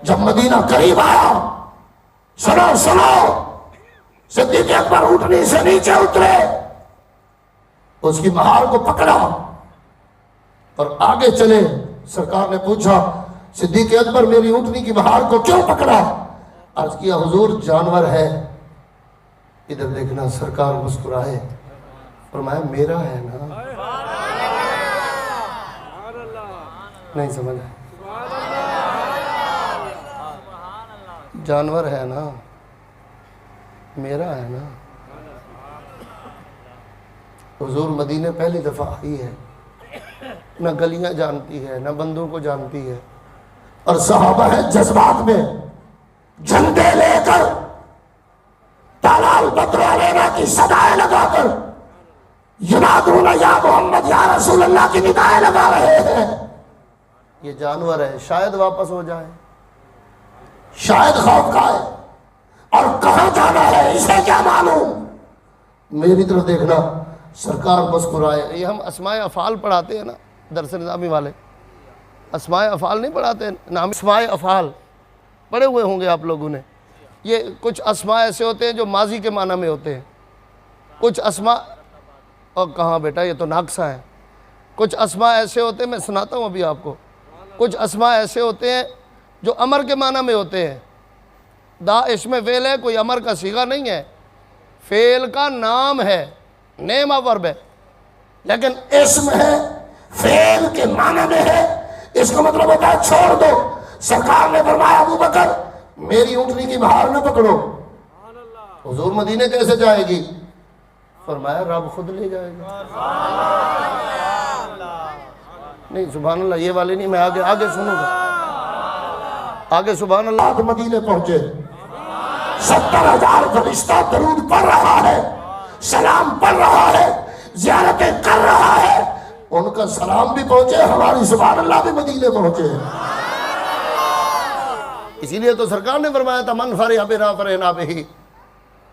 جب مدینہ قریب آیا، سنو صدیق اکبر اٹھنے سے نیچے اترے، اس کی مہار کو پکڑا اور آگے چلے۔ سرکار نے پوچھا صدیق اکبر میری اونٹنی کی مہار کو کیوں پکڑا؟ عرض کیا حضور جانور ہے۔ ادھر دیکھنا، سرکار مسکرائے، فرمایا میرا ہے نا، نہیں سمجھا، جانور ہے نا، میرا ہے نا۔ حضور مدینہ پہلی دفعہ آئی ہے، نہ گلیاں جانتی ہے نہ بندوں کو جانتی ہے، اور صحابہ ہے جذبات میں جھنڈے لے کر تلال بدر علینا کی صدائیں لگا کر ینادون یا محمد یا رسول اللہ کی ندائیں لگا رہے ہیں۔ یہ جانور ہے، شاید واپس ہو جائے، شاید خوف کھائے، اور کہاں جانا ہے اسے کیا معلوم۔ میری طرف دیکھنا، سرکار مسکرائے۔ یہ ہم اسماء افعال پڑھاتے ہیں نا درس نظامی والے، اسماء افعال نہیں پڑھاتے ہیں، نام اسماء افعال پڑھے ہوئے ہوں گے آپ لوگوں نے۔ یہ کچھ اسماء ایسے ہوتے ہیں جو ماضی کے معنی میں ہوتے ہیں، کچھ اسماء، اور کہاں بیٹا یہ تو ناقصہ ہے، کچھ اسماء ایسے ہوتے ہیں، میں سناتا ہوں ابھی آپ کو، کچھ اسماء ایسے ہوتے ہیں جو امر کے معنی میں ہوتے ہیں۔ داعش میں فعل ہے، کوئی امر کا صیغہ نہیں ہے، فعل کا نام ہے، نیم آف ورب ہے، لیکن اسم ہے، فعل کے معنی میں ہے، اس کا مطلب ہوتا ہے چھوڑ دو۔ سرکار نے فرمایا ابو بکر میری اونٹنی کی مہار نہ پکڑو۔ حضور مدینے کیسے جائے گی؟ فرمایا رب خود لے جائے گا. نہیں سبحان اللہ یہ والے نہیں، میں آگے سنوں گا آگے. سبحان اللہ. آج مدینے پہنچے 70,000 فرشتہ درود پڑھ رہا ہے، سلام پڑھ رہا ہے، زیارتیں کر رہا ہے. ان کا سلام بھی پہنچے، ہماری سبحان اللہ بھی مدینے پہنچے. اسی لیے تو سرکار نے فرمایا تھا من فرح بنا فرحنا بہ.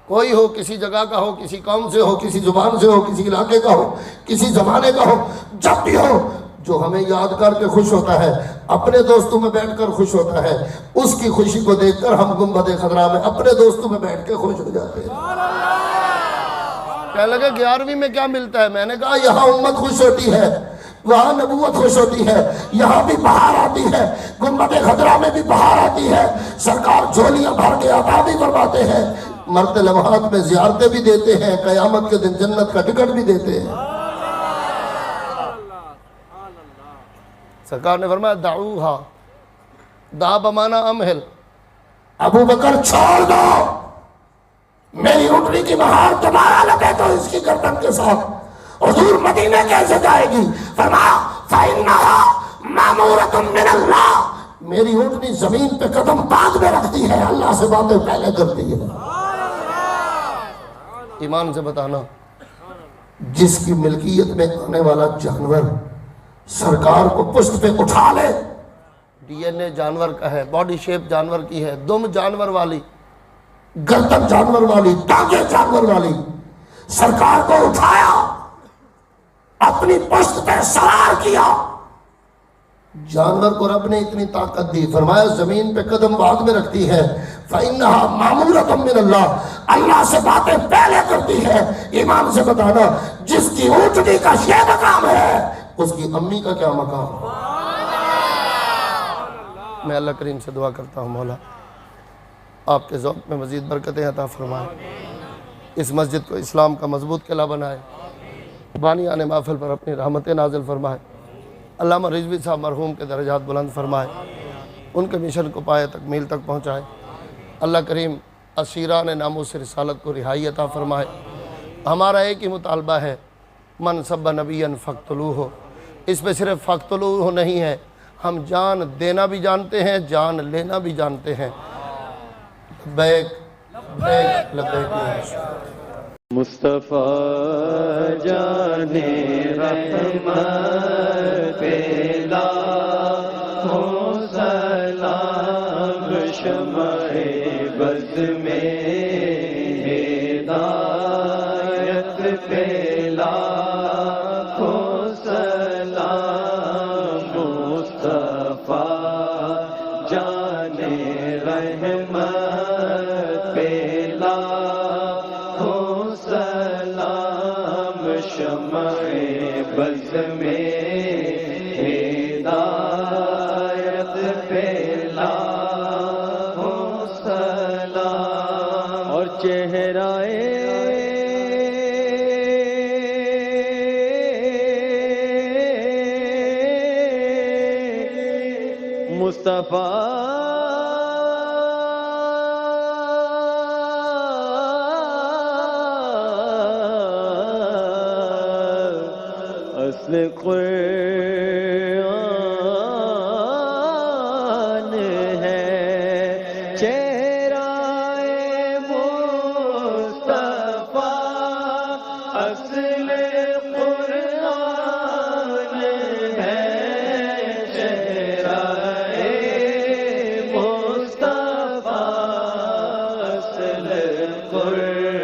کوئی ہو، کسی جگہ کا ہو، کسی قوم سے ہو، کسی زبان سے ہو، کسی علاقے کا ہو، کسی زمانے کا ہو، جب بھی ہو، جو ہمیں یاد کر کے خوش ہوتا ہے، اپنے دوستوں میں بیٹھ کر خوش ہوتا ہے، اس کی خوشی کو دیکھ کر ہم گنبد خضرا میں اپنے دوستوں میں بیٹھ کے خوش ہو جاتے ہیں. کہنے لگے 11ویں میں کیا ملتا ہے؟ میں نے کہا یہاں امت خوش ہوتی ہے، وہاں نبوت خوش ہوتی ہے، یہاں بھی بہار آتی ہے، گنبد خضرا میں بھی بہار آتی ہے. سرکار جھولیاں بھر کے عطا بھی فرماتے ہیں، مرتے لمحات میں زیارتیں بھی دیتے ہیں، قیامت کے دن جنت کا ٹکٹ بھی دیتے ہیں. سرکار نے فرمایا دعوہا، دا بمانا امہل. ابو بکر چھوڑ دو، میری اٹھنی کی مہار تمہارا لگے تو اس کی گردن کے ساتھ. حضور مدینہ کیسے جائے گی؟ فرمایا فَإِنَّهَا مَأْمُورَةٌ مِّنَ اللَّهِ. میری اٹھنی زمین پہ قدم بعد میں رکھتی ہے، اللہ سے باتیں پہلے کرتی ہے. ایمان سے بتانا، جس کی ملکیت میں آنے والا جانور سرکار کو پشت پہ اٹھا لے، ڈی این اے جانور کا ہے، باڈی شیپ جانور کی ہے، دم جانور والی، گردن جانور والی، ٹانگیں جانور والی، سرکار کو اٹھایا، اپنی پشت پہ سوار کیا. جانور کو رب نے اتنی طاقت دی، فرمایا زمین پہ قدم بعد میں رکھتی ہے. فَإِنَّهَا مَأْمُورَةٌ مِّنَ اللَّهِ، اللہ سے باتیں پہلے کرتی ہے. ایمان سے بتانا، جس کی اونٹنی کا یہ مقام ہے، اس کی امی کا کیا مقام؟ میں اللہ کریم سے دعا کرتا ہوں مولا آپ کے ذوق میں مزید برکتیں عطا فرمائے، اس مسجد کو اسلام کا مضبوط قلعہ بنائے، بانیان محفل پر اپنی رحمتیں نازل فرمائے. علامہ رضوی صاحب مرحوم کے درجات بلند فرمائے، ان کے مشن کو پائے تکمیل تک پہنچائے. اللہ کریم اسیران ناموس رسالت کو رہائی عطا فرمائے. ہمارا ایک ہی مطالبہ ہے، من سب نبیًا فاقتلوہ. اس پہ صرف فاقتلوہ نہیں ہے، ہم جان دینا بھی جانتے ہیں، جان لینا بھی جانتے ہیں. لبیک لبیک لبیک یا رسول. مصطفیٰ جان رحمت پیلا ہو سلام، شمع بز میں ہدایت پیلا ہو سلام. مصطفیٰ جان رحمت پیلا ہو سلام، شمع بز میں ہدایت پیلا ہو سلام. اور چہرہ مصطفیٰ اصل قرآن ہے، چہرہ مصطفیٰ اصل قرآن ہے. چہرہ مصطفیٰ اصل قرآن